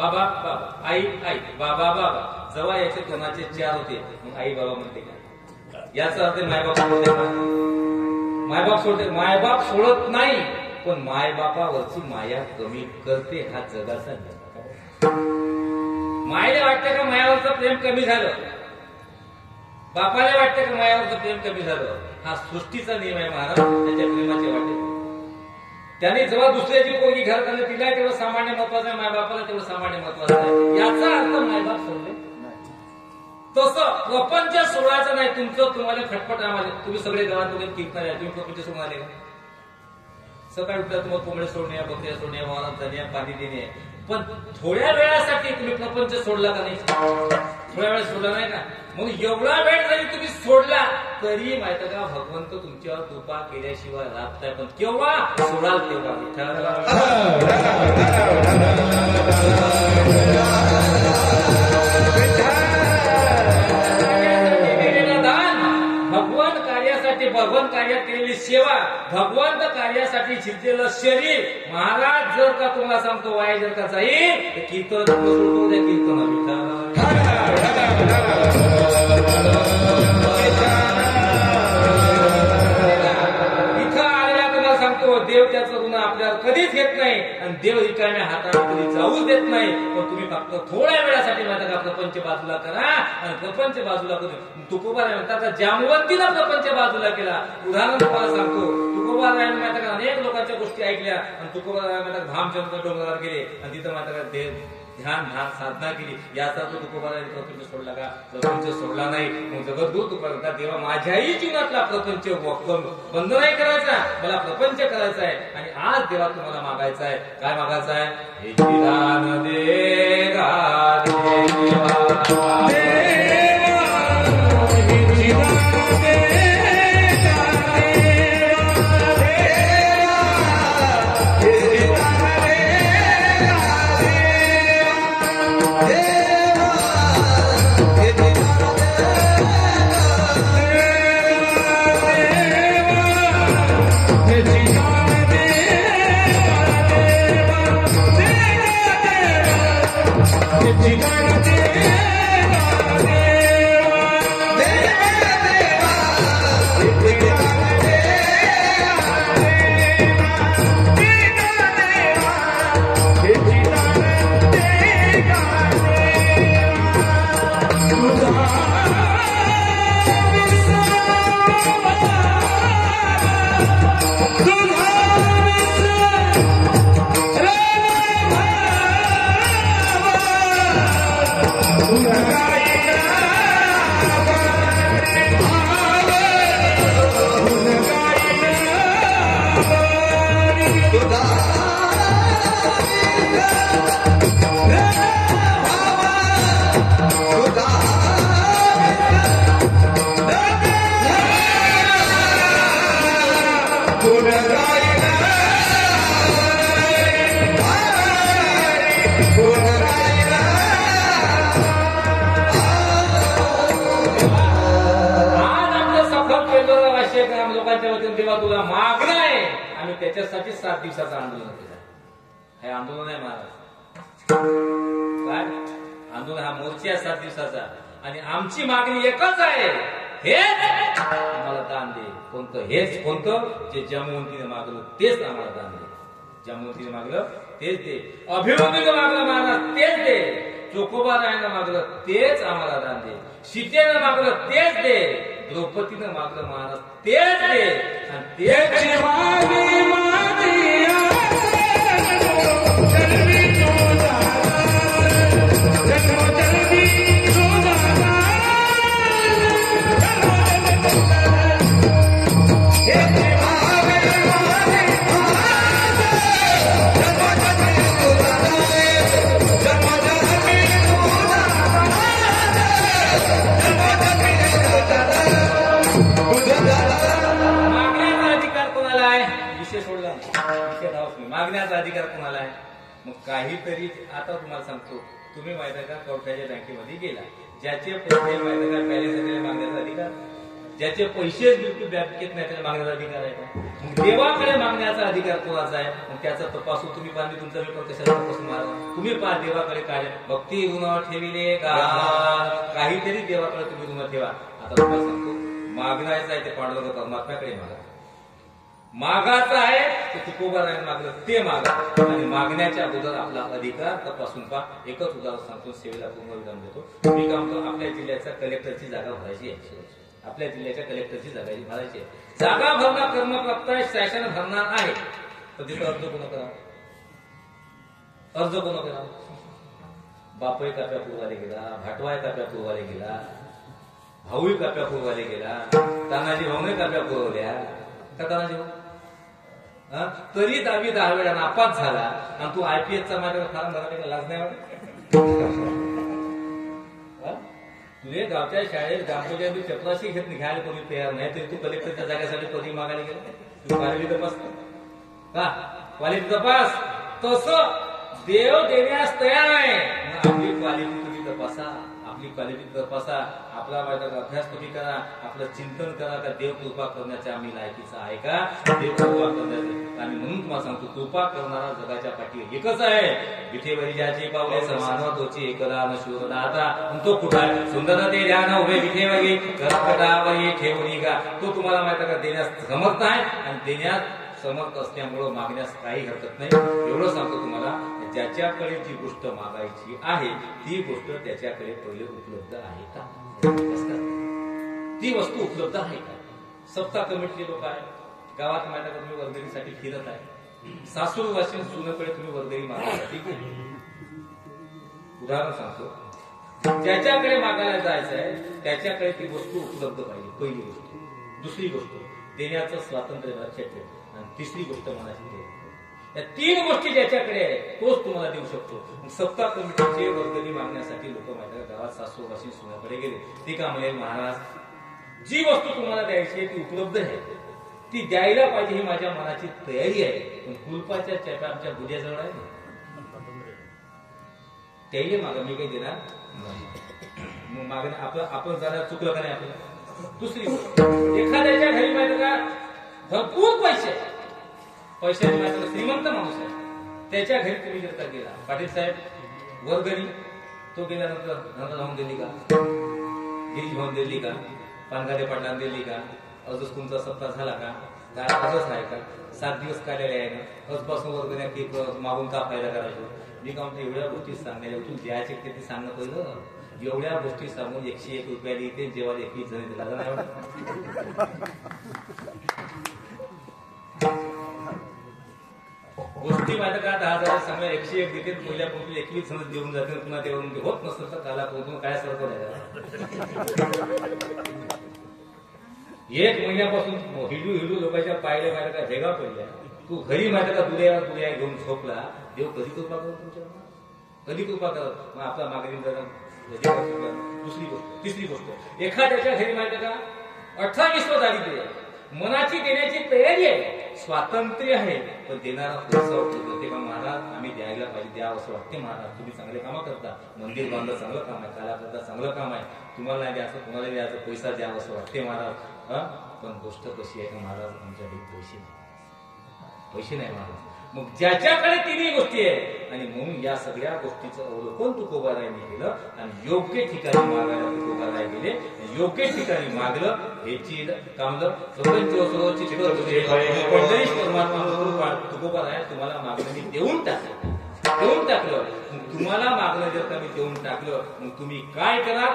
बाबा बाबा, आई आई, बाबा बाबा. जेव्हा याचे तोंडाचे चार होते मग आई बाबा म्हणते का? याचा अर्थ मायबाप सोडते का? मायबाप सोडते? मायबाप सोडत नाही, पण मायबापावरची माया कमी करते हा जगाचा नियम. मायला वाटतं का मायावरचं प्रेम कमी झालं, बापाला वाटतं का मायावरचं प्रेम कमी झालं. हा सृष्टीचा नियम आहे महाराज. त्याच्या प्रेमाचे वाटे त्याने जेव्हा दुसऱ्याची पोरगी घर करणे तिला तेवढं सामान्य महत्वाचं आहे, मायबापाला तेवढं सामान्य महत्वाचं आहे. याचा अर्थ मायबाप सोडले तसं प्रपंच सोडायचं नाही. तुमचं तुम्हाला खटपट आम्हाला. तुम्ही सगळे गावात वगैरे कीर्तन आहे, तुम्ही प्रपंच सोडून आले का? सकाळी उठल्या तुम्हाला कोंबडे सोडणे, बकऱ्या सोडणे, वाहनात जाणे, पाणी देणे, पण थोड्या वेळासाठी तुम्ही प्रपंच सोडला का नाही? थोड्या वेळ सोडला नाही का? मग एवढा वेळ जरी तुम्ही सोडला तरी माहिती का भगवंत तुमच्यावर कृपा केल्याशिवाय राहत नाही. पण केव्हा सोडाल तेव्हा भगवान कार्यासाठी, भगवान कार्यात केलेली सेवा, भगवंत कार्यासाठी शिरलेलं शरीर. महाराज जर का तुम्हाला सांगतो वाया जर का जाईल तर कीर्तन सोडतो द्या. कीर्तन इथं आलेला तुम्हाला सांगतो देव त्याचं ऋण आपल्याला कधीच घेत नाही आणि देव रिकाम्या हाताने कधी जाऊच देत नाही. पण तुम्ही फक्त थोड्या वेळासाठी माझा का प्रपंच बाजूला करा आणि प्रपंच बाजूला करून तुकोबाराय म्हणतात जामवंतीला प्रपंच बाजूला केला. उदाहरण तुम्हाला सांगतो, तुकोबाराय माहिती का अनेक लोकांच्या गोष्टी ऐकल्या आणि तुकोबाराय माहिती धामचंद्र डोंगरावर गेले आणि तिथं माहिती का ध्यान साधना केली. याचा तो तुकोबाराय प्रपंच सोडला का? प्रपंच सोडला नाही. मग जगद्गुरु तुकोबाराय देवा माझ्याही जीवनातला प्रपंच बंद नाही करायचा, मला प्रपंच करायचा आहे. आणि आज देवा तुम्हाला मागायचं आहे. काय मागायचं आहे? हे दान दे लोकांच्या वतीने देवा तुला मागणं आहे. आम्ही त्याच्यासाठी 7 दिवसाचं आंदोलन केलं. हे आंदोलन आहे महाराज. काय आंदोलन? हा मोर्चा 7 दिवसाचा. आणि आमची मागणी एकच आहे, हेच आम्हाला दान दे. कोणतं? हेच कोणतं? जे जमवंतीने मागलं तेच आम्हाला दान दे. जमवंतीने मागलं तेच दे. अभिमन्यूने मागलं महाराज तेच दे. चोखोबारायानं मागलं तेच आम्हाला दान दे. सीतेनं मागलं तेच दे. द्रौपदीनं मागलं महाराज तेच दे. आणि तेच मागण्याचा अधिकार कोणाला आहे? मग काहीतरी आता तुम्हाला सांगतो. तुम्ही माहिती आहे का कवठ्याच्या बँकेमध्ये गेला, ज्याचे पैसे माहिती का पॅलेस मागण्याचा अधिकार, ज्याचे पैसेच बिलकुल बँकेत नाही त्याला मागण्याचा अधिकार आहे का? मग देवाकडे मागण्याचा अधिकार कोणाचा आहे? मग त्याचा तपासू तुम्ही पाणी तुमचा विचार कशाला तपासून मारा? तुम्ही पहा देवाकडे काय भक्ती ऋण ठेविले का, काहीतरी देवाकडे तुम्ही ऋण ठेवा. आता तुम्हाला सांगतो, मागण्याचं आहे ते पांडुरंग परमात्म्याकडे मागा. मागाचं आहे ते तुकोबाराने मागलं ते मागा. आणि मागण्याच्या अगोदर आपला अधिकार तपासून पहा. एकच उदाहरण सांगतो, सेवेला पूर्ण विधान देतो. मी काय म्हणतो, आपल्या जिल्ह्याच्या कलेक्टरची जागा भरायची आहे. आपल्या जिल्ह्याच्या कलेक्टरची जागा भरायची आहे. जागा भरणं कर्मप्राप्त आहे, शासन भरणार आहे. तर तिथं अर्ज कोण करा? अर्ज कोण करा? बापही काप्या पूर्वाले गेला, भाटवाय काप्या पूर्वाले गेला, भाऊही काप्या पूर्वाले गेला, तानाजी भाऊने काप्या पुरवल्या का? तानाजी भाऊ तरी 10 वेळा नापास झाला आणि तू IPSचा माझ्या फार्म भरायला लाज नाही वाटत? तुझे गावच्या शाळेत ग्रामपंचायती चपराशी घेत घ्यायला कोणी तयार नाही, तरी तू कलेक्टरच्या जागेसाठी पदी मागायला गेला. तू क्वालिटी तपास का? क्वालिटी तपास. तसं देव देण्यास तयार आहे. आपली क्वालिटी तुम्ही तपासा, आपली क्वालिटी तपासा. आपला माझा अभ्यास तुम्ही करा, आपलं चिंतन करा का देव कृपा करण्याच्या आम्ही लायकीचा आहे का? देव कृपा करण्याचं. आणि म्हणून तुम्हाला सांगतो, कृपा करणारा जगाच्या पाठी एकच आहे. विठेवरी ज्याची पावले समान तोची एकला न शोधला. आता तो कुठं आहे? सुंदर ते ध्यान उभे विठेवरी करपटावरी ठेवली का? तो तुम्हाला माहिती का देण्यास समर्थ आहे. आणि देण्यास समर्थ असल्यामुळं मागण्यास काही हरकत नाही. एवढं सांगतो तुम्हाला, ज्याच्याकडे जी गोष्ट मागायची आहे ती गोष्ट त्याच्याकडे पहिले उपलब्ध आहे का? ती वस्तू उपलब्ध आहे का? सप्ताह कमिटीचे लोक आहेत, गावात माहिती का तुम्ही वर्गणीसाठी फिरत आहे, सासूर वाशिन सुनेकडे तुम्ही वर्गणी मागण्यासाठी गेली. उदाहरण सांगतो, ज्याच्याकडे मागायला जायचं आहे त्याच्याकडे ती वस्तू उपलब्ध पाहिजे, पहिली गोष्ट. दुसरी गोष्ट, देण्याचं स्वातंत्र्य लक्षात ठेवा. आणि तिसरी गोष्ट मनाची ठेवा. या 3 गोष्टी ज्याच्याकडे आहे तोच तुम्हाला देऊ शकतो. सप्ताह कमिटीचे वर्गणी मागण्यासाठी लोक माझ्या गावात सासू वाशिन सुनाकडे गेले. ती का म्हणे, महाराज जी वस्तू तुम्हाला द्यायची आहे ती उपलब्ध आहे, ती द्यायला पाहिजे ही माझ्या मनाची तयारी आहे. पण कुलपाच्या चॅप्या आमच्या गुद्याजवळ आहे ना, त्याही मागा मी काही देणार मग मागणं आपलं आपण जरा चुकलं का नाही आपलं. दुसरी गोष्ट, एखाद्याच्या घरी माहिती का भरपूर पैशाची मात्र श्रीमंत माणूस आहे, त्याच्या घरी तुम्ही जर का गेला, पाटील साहेब वर्गणी, तो गेल्यानंतर नंतर जाऊन दिली का, गिरीश भाऊन दिली का, पानगाडे पाटलांना दिली का, अजून तुमचा सप्ताह झाला का, काय अजूच आहे का, 7 दिवस काढलेले आहे ना, आजपासून वर्गण्या की मागून का फायदा करायचो. मी का म्हणतो, एवढ्या गोष्टी सांगण्याच्या तू द्यायचे ते सांगणं पहिलं. एवढ्या गोष्टी सांगून 101 रुपयाला येते, जेव्हा 21 जण लागला नाही गोष्टी माहिती का 10,000 सांगल्या 101 देते, पहिल्या पंक्तीला 21 समज देऊन जाते, पुन्हा ते होत नसतं तर काला पोहोचून काय सरतो. 1 महिन्यापासून हिडू लोकांच्या पायल्या माहिती का भेगा पडल्या. तू घरी माहिती का तुझ्या घेऊन झोपला, देव कधी कृपा करत तुमच्या, कधी कृपा करत. मग आपला मागणी दुसरी गोष्ट. तिसरी गोष्ट, एखाद्याच्या घरी माहिती का 18 दारिद्र्य, मनाची देण्याची तयारी आहे, स्वातंत्र्य आहे, पण देणारा पैसा उपलब्ध. तेव्हा महाराज आम्ही द्यायला पाहिजे, द्यावं असं वाटते. महाराज तुम्ही चांगले कामं करता, मंदिर बांधलं चांगलं काम आहे, काला करता चांगलं काम आहे, तुम्हाला नाही द्यायचं कोणाला द्यायचं, पैसा द्यावं असं वाटते महाराज. पण गोष्ट कशी आहे का महाराज, आमच्याकडे पैसे नाही महाराज. मग ज्याच्याकडे 3 गोष्टी आहे, आणि म्हणून या सगळ्या गोष्टीचं अवलोकन तुकोबारायांनी केलं आणि योग्य ठिकाणी मागायला तुकोबाराय गेले. योग्य ठिकाणी मागलं, हेची कामलं, सर्वची परमात्मा तुकोबाराय तुम्हाला मागणं मी देऊन टाकलं. तुम्हाला मागणं जर का मी देऊन टाकलं, मग तुम्ही काय करा,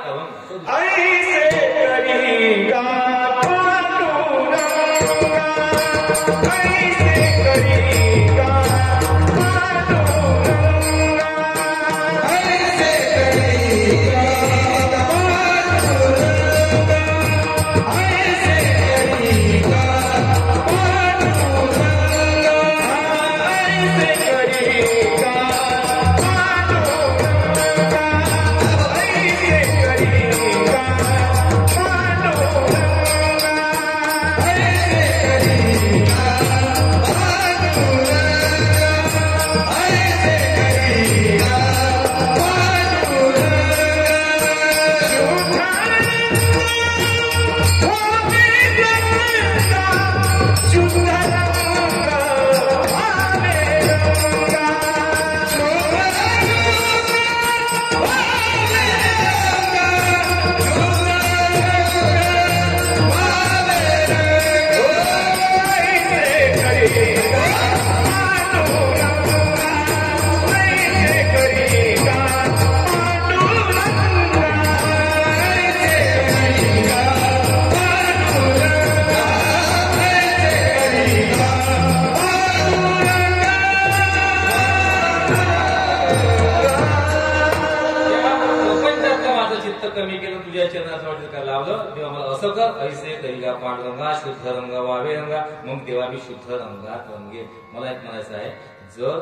चित्त कमी केलं तुझ्या चरणाचं वाटत का लावलं तेव्हा मला असं कर ऐसे करिगा पांडुरंगा शुद्ध रंग वावे रंगा मग तेव्हा मी शुद्ध रंगात रंगे. मला एक म्हणायचं आहे जर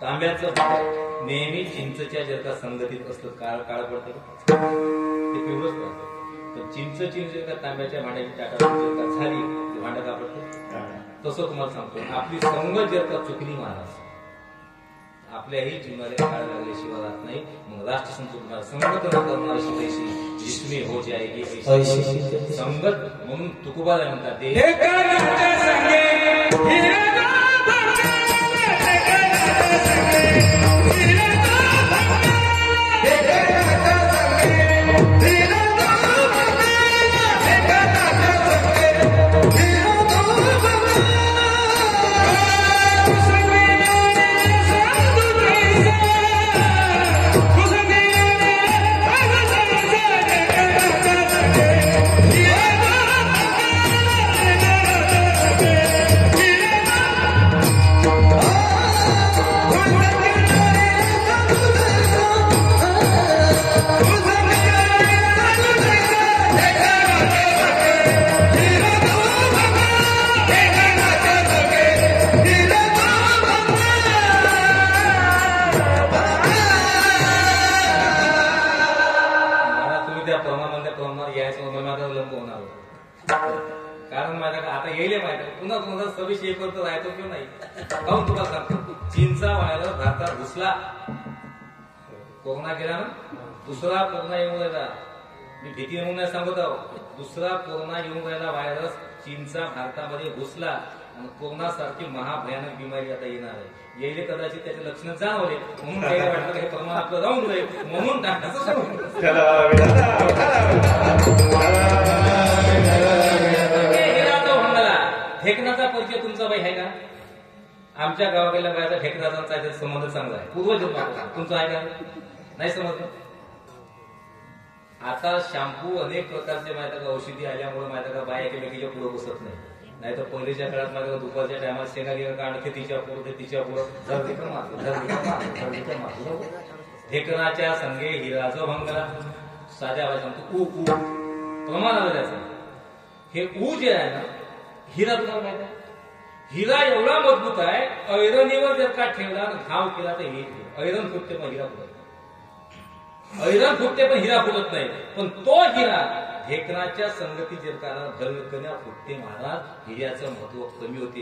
तांब्याचं नेहमी चिंचच्या जर का संगतीत असलं काळ काळ पडतं ते पिवळच पडतं. तर चिंच जर का तांब्याच्या भांड्याची टाटा जर का झाली ते भांडं का पडतं. तसं तुम्हाला सांगतो आपली संगत जर का चुकली महाराज आपल्याही जीवनाला काळ लागल्याशिवाय राहत नाही. मग राष्ट्रसंत संगत न करणारी शिकायची जिसमे हो जाएगी संगत. म्हणून तुकोबाला म्हणतात कारण माझ्या आता येईल माहिती पुन्हा पुन्हा सविषय करतो राहतो किंवा नाही. काहून तुम्हाला सांगतो चीनचा व्हायरस भारतात घुसला कोरोना गेला ना दुसरा कोरोना येऊन राहिला. मी भीती म्हणून नाही सांगत आहो. दुसरा कोरोना येऊन राहिला व्हायरस चीनचा भारतामध्ये घुसला आणि कोरोना सारखी महाभयानक बिमारी आता येणार आहे. येईल कदाचित त्याचे लक्षण जाणवले म्हणून काही वाटलं हे प्रमाण आपलं राहून जाईल म्हणून ठेकणाचा परिचय तुमचा बाई आहे का. आमच्या गावाकडल्या बायाचा ठेकणाचा संबंध चांगला आहे पूर्वजन्माचा. तुमचा आहे का नाही समजलं. आता शॅम्पू अनेक प्रकारचे माहिती का औषधी आल्यामुळे माहिती का बाया एकमेकीच्या पुढे बसत नाही. नाही तर पहिल्याच्या काळात माझ्या दुपारच्या टायमात शेंगा गिरा काढलं ते तिच्या पुढं ते तिच्या पुढं ठेकणाच्या संगे हिराजो भंगला साध्या आवाज सांगतो ऊ ऊ प्रमाण आलं त्याचं. हे ऊ जे आहे ना हिरा तुम्हाला माहिती आहे हिरा एवढा मजबूत आहे ऐरणीवर जर का ठेवला घाव केला तर हे ऐरण फुटते पण हिरा फुटत ऐरण फुटते पण हिरा फुटत नाही. पण तो हिरा ढेकणाच्या संगती जर का धर्मकन्या फुटते महाराज. हिऱ्याचं महत्व कमी होते.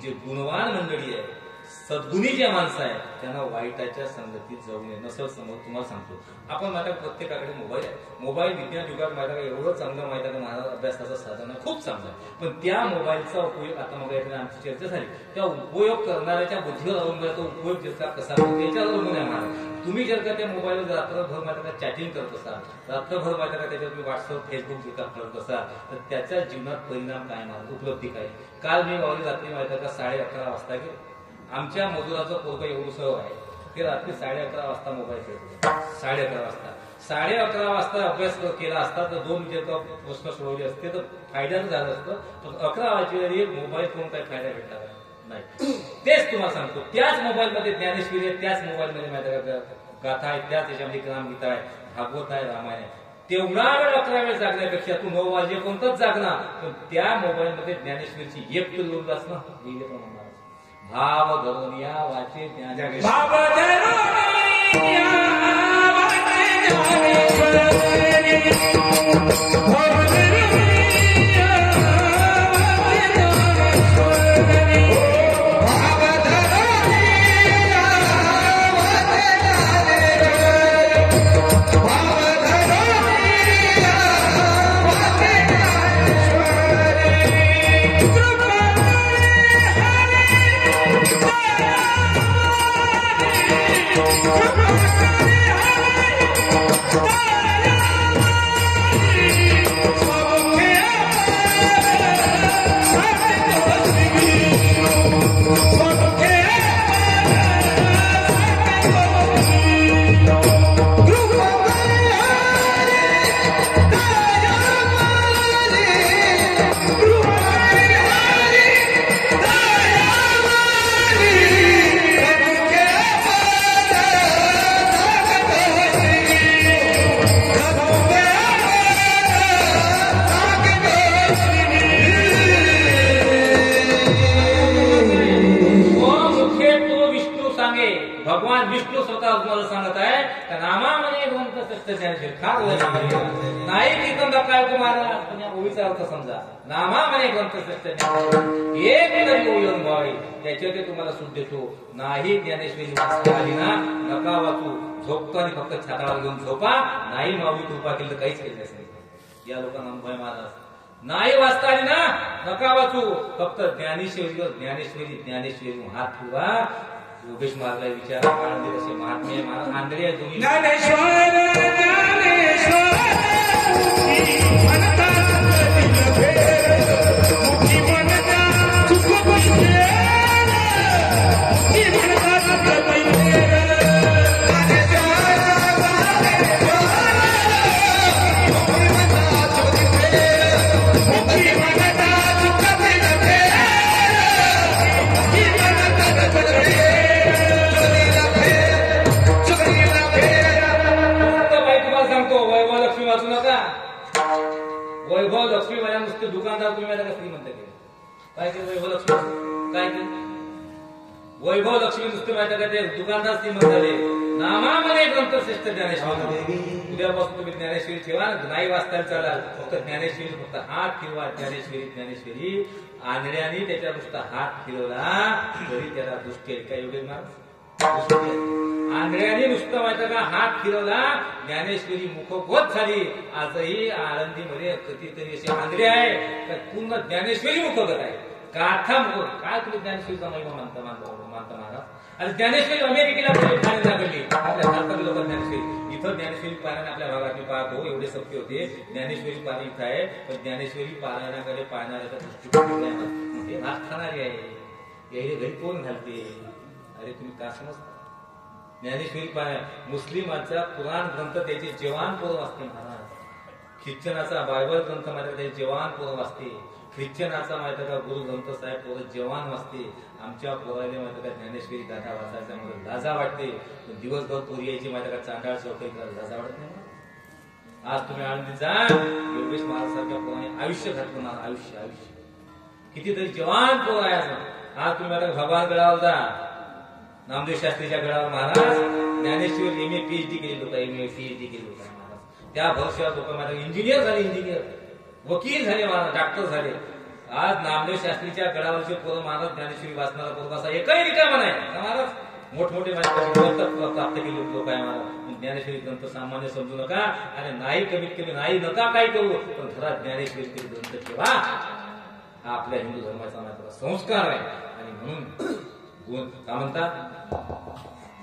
जे गुणवान मंडळी आहे सद्गुणी जे माणसं आहे त्यांना वाईटाच्या संगतीत जाऊ नये. नसं समोर तुम्हाला सांगतो आपण माझ्या प्रत्येकाकडे मोबाईल आहे. मोबाईल विज्ञान युगात माझ्या एवढं चांगलं माहिती आहे महाराज अभ्यासाचं साधन आहे खूप चांगलं आहे. पण त्या मोबाईलचा उपयोग आता मग आमची चर्चा झाली त्या उपयोग करणाऱ्याच्या बुद्धीवर अवलंबून तो उपयोग जर का कसा त्याच्यावर अवलंबून आहे महाराज. तुम्ही जर का त्या मोबाईलवर रात्रभर माहिती का चॅटिंग करत असाल रात्रभर माहिती का त्याच्यावर तुम्ही व्हॉट्सअप फेसबुक जर का करत असाल तर त्याच्या जीवनात परिणाम काय महाराज उपलब्धी काय. काल मी वावरी रात्री माहिती का 11:30 वाजता गेलो. आमच्या मजुराचं पोरगं एवढं सव आहे ते रात्री 11:30 वाजता मोबाईल खेळतो. 11:30 वाजता 11:30 वाजता अभ्यास केला असता तर 2 जर का प्रश्न सोडवले असते तर फायद्यानं झालं असतं. पण 11 वाजेची मोबाईल फोन काही फायदा भेटला नाही. तेच तुम्हाला सांगतो त्याच मोबाईलमध्ये ज्ञानेश्वरी आहे त्याच मोबाईलमध्ये माहिती गाथा आहे त्याच याच्यामध्ये रामगीता आहे भागवत आहे रामायण आहे. तेवढा वेळ 11 वेळ जागण्यापेक्षा तू 9 वाजेपर्यंतच जागणार. पण त्या मोबाईलमध्ये ज्ञानेश्वरीची एक तर लोक असणं लिहिले पण म्हणणार भाव धरून या वाचे ज्ञान भाव Come on! ज्ञानेश्वरी फार नाही कीर्तन काय होतं महाराज पण या ओळीचा अर्थ समजा नामा म्हणे ग्रंथश्रेष्ठ एक तरी ओळी अनुभवावी त्याच्यावर तुम्हाला सूट देतो नाही ज्ञानेश्वरी वाचता आली ना नका वाचू झोपतो आणि फक्त छातावर घेऊन झोपा नाही माऊली कृपा केली तर काहीच केलं नाही या लोकांना अनुभव महाराज नाही वाचता आली ना नका वाचू फक्त ज्ञानेश्वरीवर ज्ञानेश्वरी हात ठेवा योगेश महाराजला विचारा आनंदी कसे महात्मे महाराज आंधळे दोन्ही वैभव लक्ष्मी माझ्या नुसते दुकानदार तुम्ही माझ्या श्रीमंत केले काय केलं वैभव लक्ष्मी काय केलं वैभव लक्ष्मी नुसते माझ्या काय दुकानदार श्रीमंत झाले नामामध्ये ग्रंथश्रेष्ठ ज्ञानेश्वरी उद्यापासून तुम्ही ज्ञानेश्वरी ठेवा नाही वाचता चालाल फक्त ज्ञानेश्वरी फक्त हात ठेवा ज्ञानेश्वरी आंधळ्याने त्याच्या नुसता हात फिरवला तरी त्याला दृष्टी काय एवढे मार्ग आंधळ्याने नुसतं माहिती का हात फिरवला ज्ञानेश्वरी मुखोद्गत झाली आजही आळंदीमध्ये कधीतरी असे आंधळे आहे पूर्ण ज्ञानेश्वरी मुखोद्गत आहे गाथा मुख काय तुम्ही ज्ञानेश्वरीचा महिमा मानता महाराज आणि ज्ञानेश्वरी अमेरिकेला पाहायला लागली आपल्या भारतातील लोक ज्ञानेश्वरी इथं ज्ञानेश्वरी पारायण आपल्या भागात मी पाहतो एवढे सत्य होते ज्ञानेश्वरी पारायण इथं आहे पण ज्ञानेश्वरी पारायणाकडे पाहणाऱ्याचा दृष्टिकोन ते भात खाणारी आहे याही घरी कोण घालते अरे तुम्ही का समजता ज्ञानेश्वरी पारायण मुस्लिमांचा पुराण ग्रंथ त्याचे जवान पोरं वाचते महाराज ख्रिश्चनाचा बायबल ग्रंथ माहिती त्याचे जवान पोरं वाचते ख्रिश्चनाचा माहिती का गुरु ग्रंथ साहेब पोरं जवान वाचते आमच्या पोराने माहिती का ज्ञानेश्वरी गाथा वाचायचा मला लाजा वाटते दिवसभर पोरी यायची माहिती का चांडाळ चौकई करायला लाजा वाटत नाही आज तुम्ही आनंदी जा योगेश महाराज सारख्या पोराने आयुष्य घातलं मला आयुष्य कितीतरी जवान पोर आहे असं आज तुम्ही माहिती भगवान गडावर जा नामदेव शास्त्रीच्या गडावर महाराज ज्ञानेश्वर एम ए पीएचडी केली लोक पीएचडी केली लोक महाराज त्या भविष्यात लोक महाराज इंजिनियर झाले वकील झाले महाराज डॉक्टर झाले आज नामदेव शास्त्रीच्या गडावरचे पोरं महाराज ज्ञानेश्वरी वाचणारा पोरं असा एकही रिकामा नाही महाराज मोठमोठे प्राप्त केले लोक आहे महाराज ज्ञानेश्वरी ग्रंथ सामान्य समजू नका आणि नाही कमीत कमी नाही नका काय करू पण घरात ज्ञानेश्वरी ग्रंथ ठेवा हा आपल्या हिंदू धर्माचा मात्र संस्कार आहे आणि म्हणून काय म्हणतात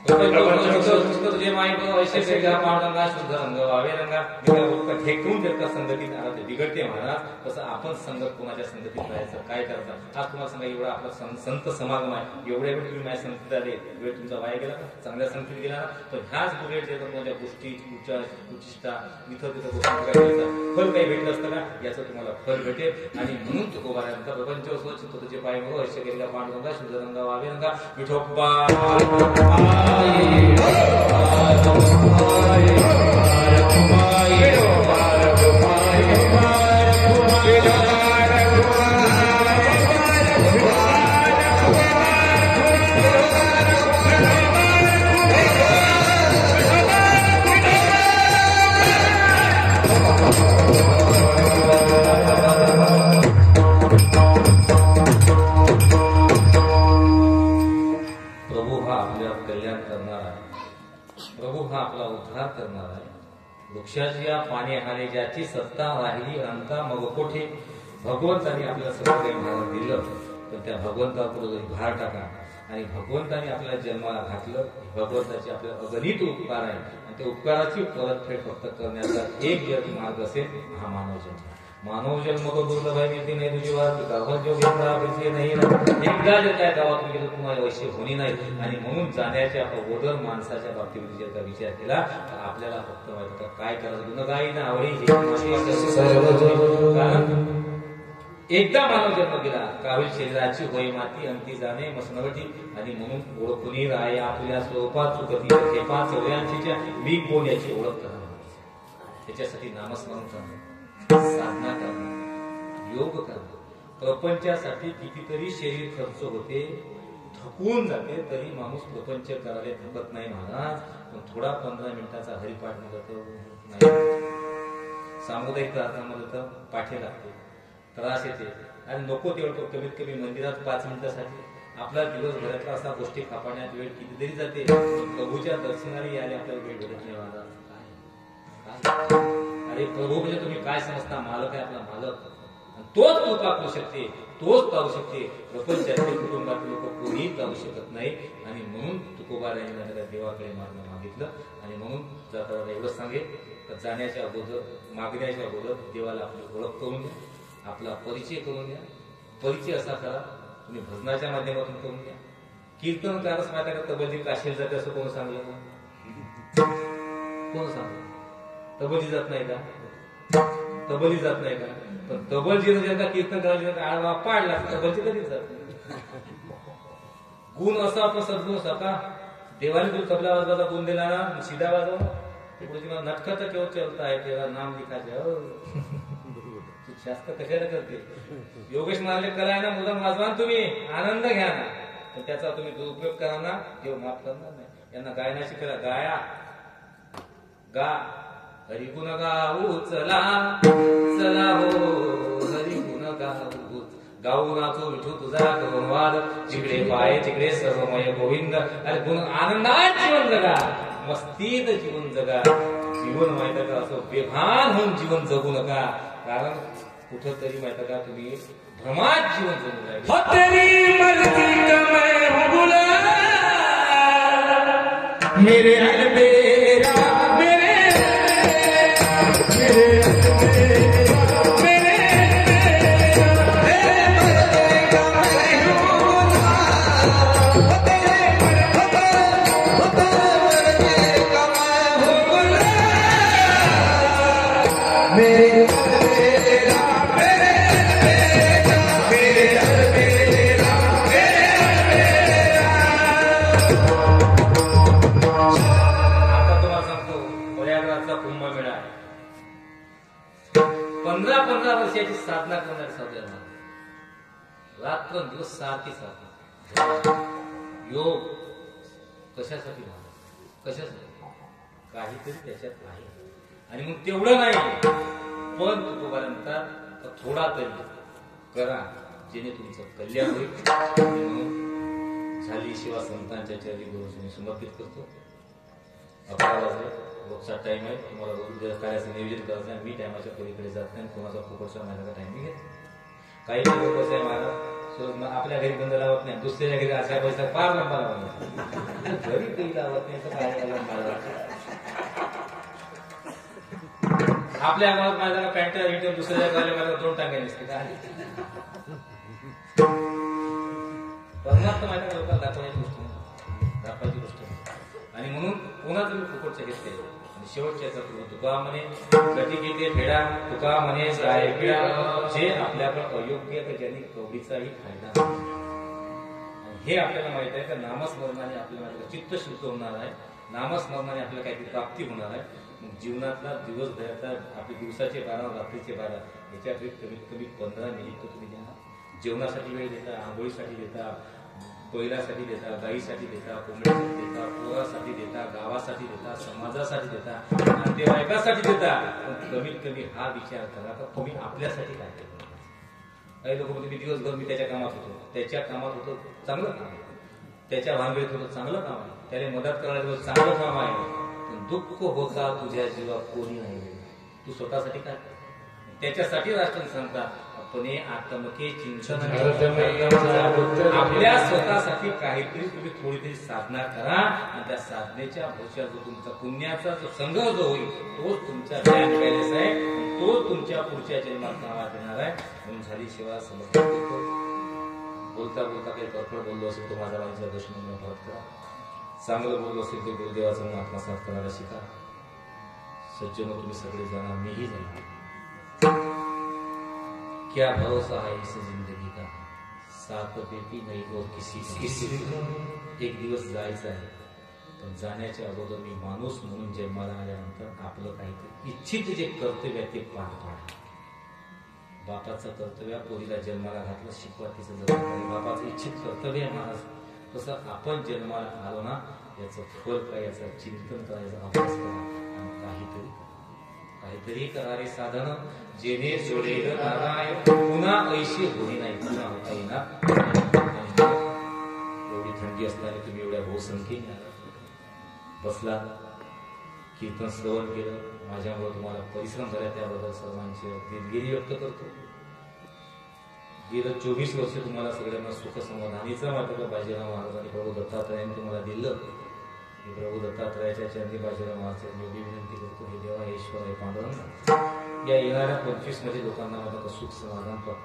जे माहिती शुद्ध रंग वावे रंगा ठेकून देतात संगतीत बिघडते महाराज तसं आपण संगत कोणाच्या संगतीत राहायचं काय करतात आज तुम्हाला सांगा एवढा आपला संत समागम आहे एवढ्या वेळ तुम्ही माझ्या संगतीत आले वेळ तुमचा वाया गेला का चांगल्या संगतीत गेला ना तर ह्याच बुलेट देतात माझ्या गोष्टी उच्चिष्टा इथं तिथं गोष्टी फल काही भेटलं असतं का याचं तुम्हाला फल भेटेल आणि म्हणून तो उभारायचा प्रपंच स्वच्छ तुझे पाय मग ऐश्य केलेला पांडुरंगा शुद्ध रंगा वावे रंगा विठोबा वृक्षाची या पाणी हाने ज्याची सत्ता राहिली अंता मग कोठे भगवंताने आपल्याला सगळं काही महाराज दिलं तर त्या भगवंतापुढे भार टाका आणि भगवंताने आपल्याला जन्माला घातलं भगवंताचे आपल्याला अगणित उपकार आहे आणि त्या उपकाराची परतफेड फक्त करण्याचा एक जर मार्ग असेल हा मानव जन्म मानव जन्म तो दुर्लभ आहे मिळते नाही तुझी वाद गावात जो घेतला नाही एकदा जर त्या गावात गेलं तुम्हाला वैश्य होणी नाही आणि म्हणून जाण्याच्या अगोदर माणसाच्या बाबतीत जर का विचार केला तर आपल्याला फक्त माहिती काय करायचं गुन्हा गाई ना आवडी कारण एकदा मानव जन्म गेला कावील शरीराची होई माती अंती जाणे मसनवटी आणि म्हणून ओळखुनी राय आपल्या स्वरूपात चुकती खेपा चौऱ्यांशीच्या वीक बोलण्याची ओळख करणं त्याच्यासाठी नामस्मरण करणं साधना करणं योग करणं प्रपंचासाठी कितीतरी शरीर खर्च होते थकून जाते तरी माणूस प्रपंच करायला थकत नाही महाराज पण थोडा 15 मिनिटाचा हरिपाठ म्हणतो सामुदायिक प्रार्थनामध्ये तर पाठी लागते, त्रास येते आणि नको तेवढं कमीत कमी मंदिरात 5 मिनिटासाठी आपला दिवसभरातला असा गोष्टी कापण्यात वेळ कितीतरी जाते. प्रभूच्या दर्शनाला यायला आपल्याला वेळ भेटत नाही. माझा अरे प्रभू म्हणजे तुम्ही काय समजता? मालक आहे आपला मालक, तोच कृपा करू शकते, तोच पाहू शकते. प्रपंचातील कुटुंबातील लोक कोणीही जाऊ शकत नाही. आणि म्हणून तुकोबारायांनी देवाकडे मागणं मागितलं. आणि म्हणून जाता एवढं सांगेल तर जाण्याच्या अगोदर, मागण्याच्या अगोदर देवाला आपली ओळख करून घ्या, आपला परिचय करून घ्या. परिचय असा करा तुम्ही भजनाच्या माध्यमातून करून घ्या. कीर्तनकारच माहिती का तबलजी काशीला जाते असं कोण सांगलं? कोण सांगलं? तबलजी जात नाही का? तबली जात नाही का? पण तबलजीनं जर का कीर्तन करायचं आळवा पाडला तबलजी कधीच जात नाही. गुण असा आपण सद्गुण असा का? देवाने तुला तबला वाजवायला गुण दिला ना, शिदा वाजव नटखत केव्हा चलता आहे तेरा नाम लिखायचे. तू जास्त कशाला करते? योगेश म्हणाले कला आहे ना, मुद्दाम वाजवा तुम्ही, आनंद घ्या ना, पण त्याचा तुम्ही दुरुपयोग करा ना, देव माफ करणार नाही. यांना गायनाची करा, गाया गा हरिगुण गाऊ चला चला हो हरिगुण गाऊ गाऊ नाचो विठू तुझा गगनवाद जिकडे पाय तिकडे सर्वमय गोविंद. अरे गुण आनंदात जीवन जगा, मस्तीत जीवन जगा. जीवन माहिती का असं बेभान होऊन जीवन जगू नका, कारण कुठं तरी माहिती का तुम्ही भ्रमात जीवन जगू राहिले. मेरे अलबेरा मेरे साधना करणारे साधना रात्रंदिवस सारखी साधना. योग कशासाठी झाला? कशासाठी? काहीतरी त्याच्यात आहे. आणि मग तेवढं नाही, पण तोपर्यंत थोडा तरी करा जेणे तुमचं कल्याण होईल. म्हणून झाली शिवा संतांच्या चरणी गुरुजींनी समर्पित करतो. 11 वाजले, रोजचा टाइम आहे. तुम्हाला रोज कार्याचं नियोजन करायचं आहे. मी टायमाच्या पलीकडे जात नाही, कोणाचा फुकटचा माझ्याकडे टाइम घेत. काही लोक कसं आहे महाराज, आपल्या घरी बंद लावत नाही, दुसऱ्याच्या घरी अशा पैसा फार लंबा लावत नाही, घरी काही लावत नाही तर काय लंबा लावत. आपल्या गावात माझ्या पॅन्ट रिटर्न दुसऱ्या गावाला माझ्या 2 टांगे नसते काय. परमात्मा माझ्या लोकांना दाखवायची गोष्ट दाखवायची गोष्ट. आणि म्हणून कोणाचं मी फुकटचं घेतले. आणि शेवटच्या तुका म्हणे कधी घेते फेडा, तुका म्हणे जाय पिढा, जे आपल्याकडे अयोग्य का ज्यांनी कवडीचाही फायदा. हे आपल्याला माहित आहे का नामस्मरणाने आपल्याला चित्त शुद्ध होणार आहे, नामस्मरणाने आपल्याला काहीतरी प्राप्ती होणार आहे. मग जीवनातला दिवसभराचा आपले दिवसाचे 12 रात्रीचे 12 याच्यात कमीत कमी 15 मिनिट तुम्ही द्या. जेवणासाठी वेळ देता, आंघोळीसाठी देता, बैलासाठी देता, गाईसाठी देता, कोंबड्यासाठी देता, पोरासाठी देता, गावासाठी देता, समाजासाठी देता, नातेवाईकासाठी देता. पण कमीत कमी हा विचार करा का तुम्ही आपल्यासाठी काय केलं. काही लोक म्हणते मी दिवसभर मी त्याच्या कामात होतो, त्याच्या कामात होतो, चांगलं काम आहे. त्याच्या भानगडीत होतं, चांगलं काम आहे. त्याला मदत करण्याचं चांगलं काम आहे. पण दुःख होता तुझ्या जीवा कोणी नाही. तू स्वतःसाठी काय? त्याच्यासाठी राष्ट्र सांगतात अपने आत्मके चिंतन. आपल्या स्वतःसाठी काहीतरी तुम्ही थोडी तरी साधना करा. आणि त्या साधनेच्या भविष्यात जो तुमचा पुण्याचा जो संग्रह जो होईल तोच तुमचा बँक बॅलन्स आहे, तोच तुमच्या पुढच्या जन्मात नावात येणार आहे. म्हणून झाली सेवा समर्पित करतो. बोलता बोलता काही परफड बोललो असेल तो माझा माझ्या दुश्मन परत करा. चांगलं बोललो असेल ते गुरुदेवाचं म्हणून आत्मसात करायला शिका. सज्जनो तुम्ही सगळे जाणार, मीही जाणार. क्या भरोसा है इस जिंदगी का, साथ देती नाही और किसी. एक दिवस जायचं आहे, पण जाण्याच्या अगोदर मी माणूस म्हणून जन्माला आल्यानंतर आपलं काहीतरी इच्छित जे कर्तव्य आहे ते पार पाडा. बापाचं कर्तव्य पोरीला जन्माला घातलं, शिकवा तिचं जगत. बापाचं इच्छित कर्तव्य आहे महाराज. तसं आपण जन्माला आलो ना, याचं फळ काय, याचं चिंतन करायचं, अभ्यास करा आणि काहीतरी तरी करारे साधन जेणे जोडेल नारायण पुन्हा ऐशी होणी नाही पुन्हा होता येणार. एवढी थंडी असताना तुम्ही एवढ्या बहुसंख्येने आला बसला कीर्तन श्रवण केलं माझ्यामुळे तुम्हाला परिश्रम झाला त्याबद्दल सर्वांची दिलगिरी व्यक्त करतो. गेलं 24 वर्ष तुम्हाला सगळ्यांना सुख समाधानीचं वाटलं बाजीराव महाराजांनी प्रभू दत्तात्रयाने तुम्हाला दिलं. मी प्रभू दत्तात्रयाच्या चरणी बाजीराव महाराजांनी एवढी विनंती करतो हे देवा ईश्वर आहे पांडुरंग या येणाऱ्या 25 मध्ये लोकांना माझं सुख समाधान प्राप्त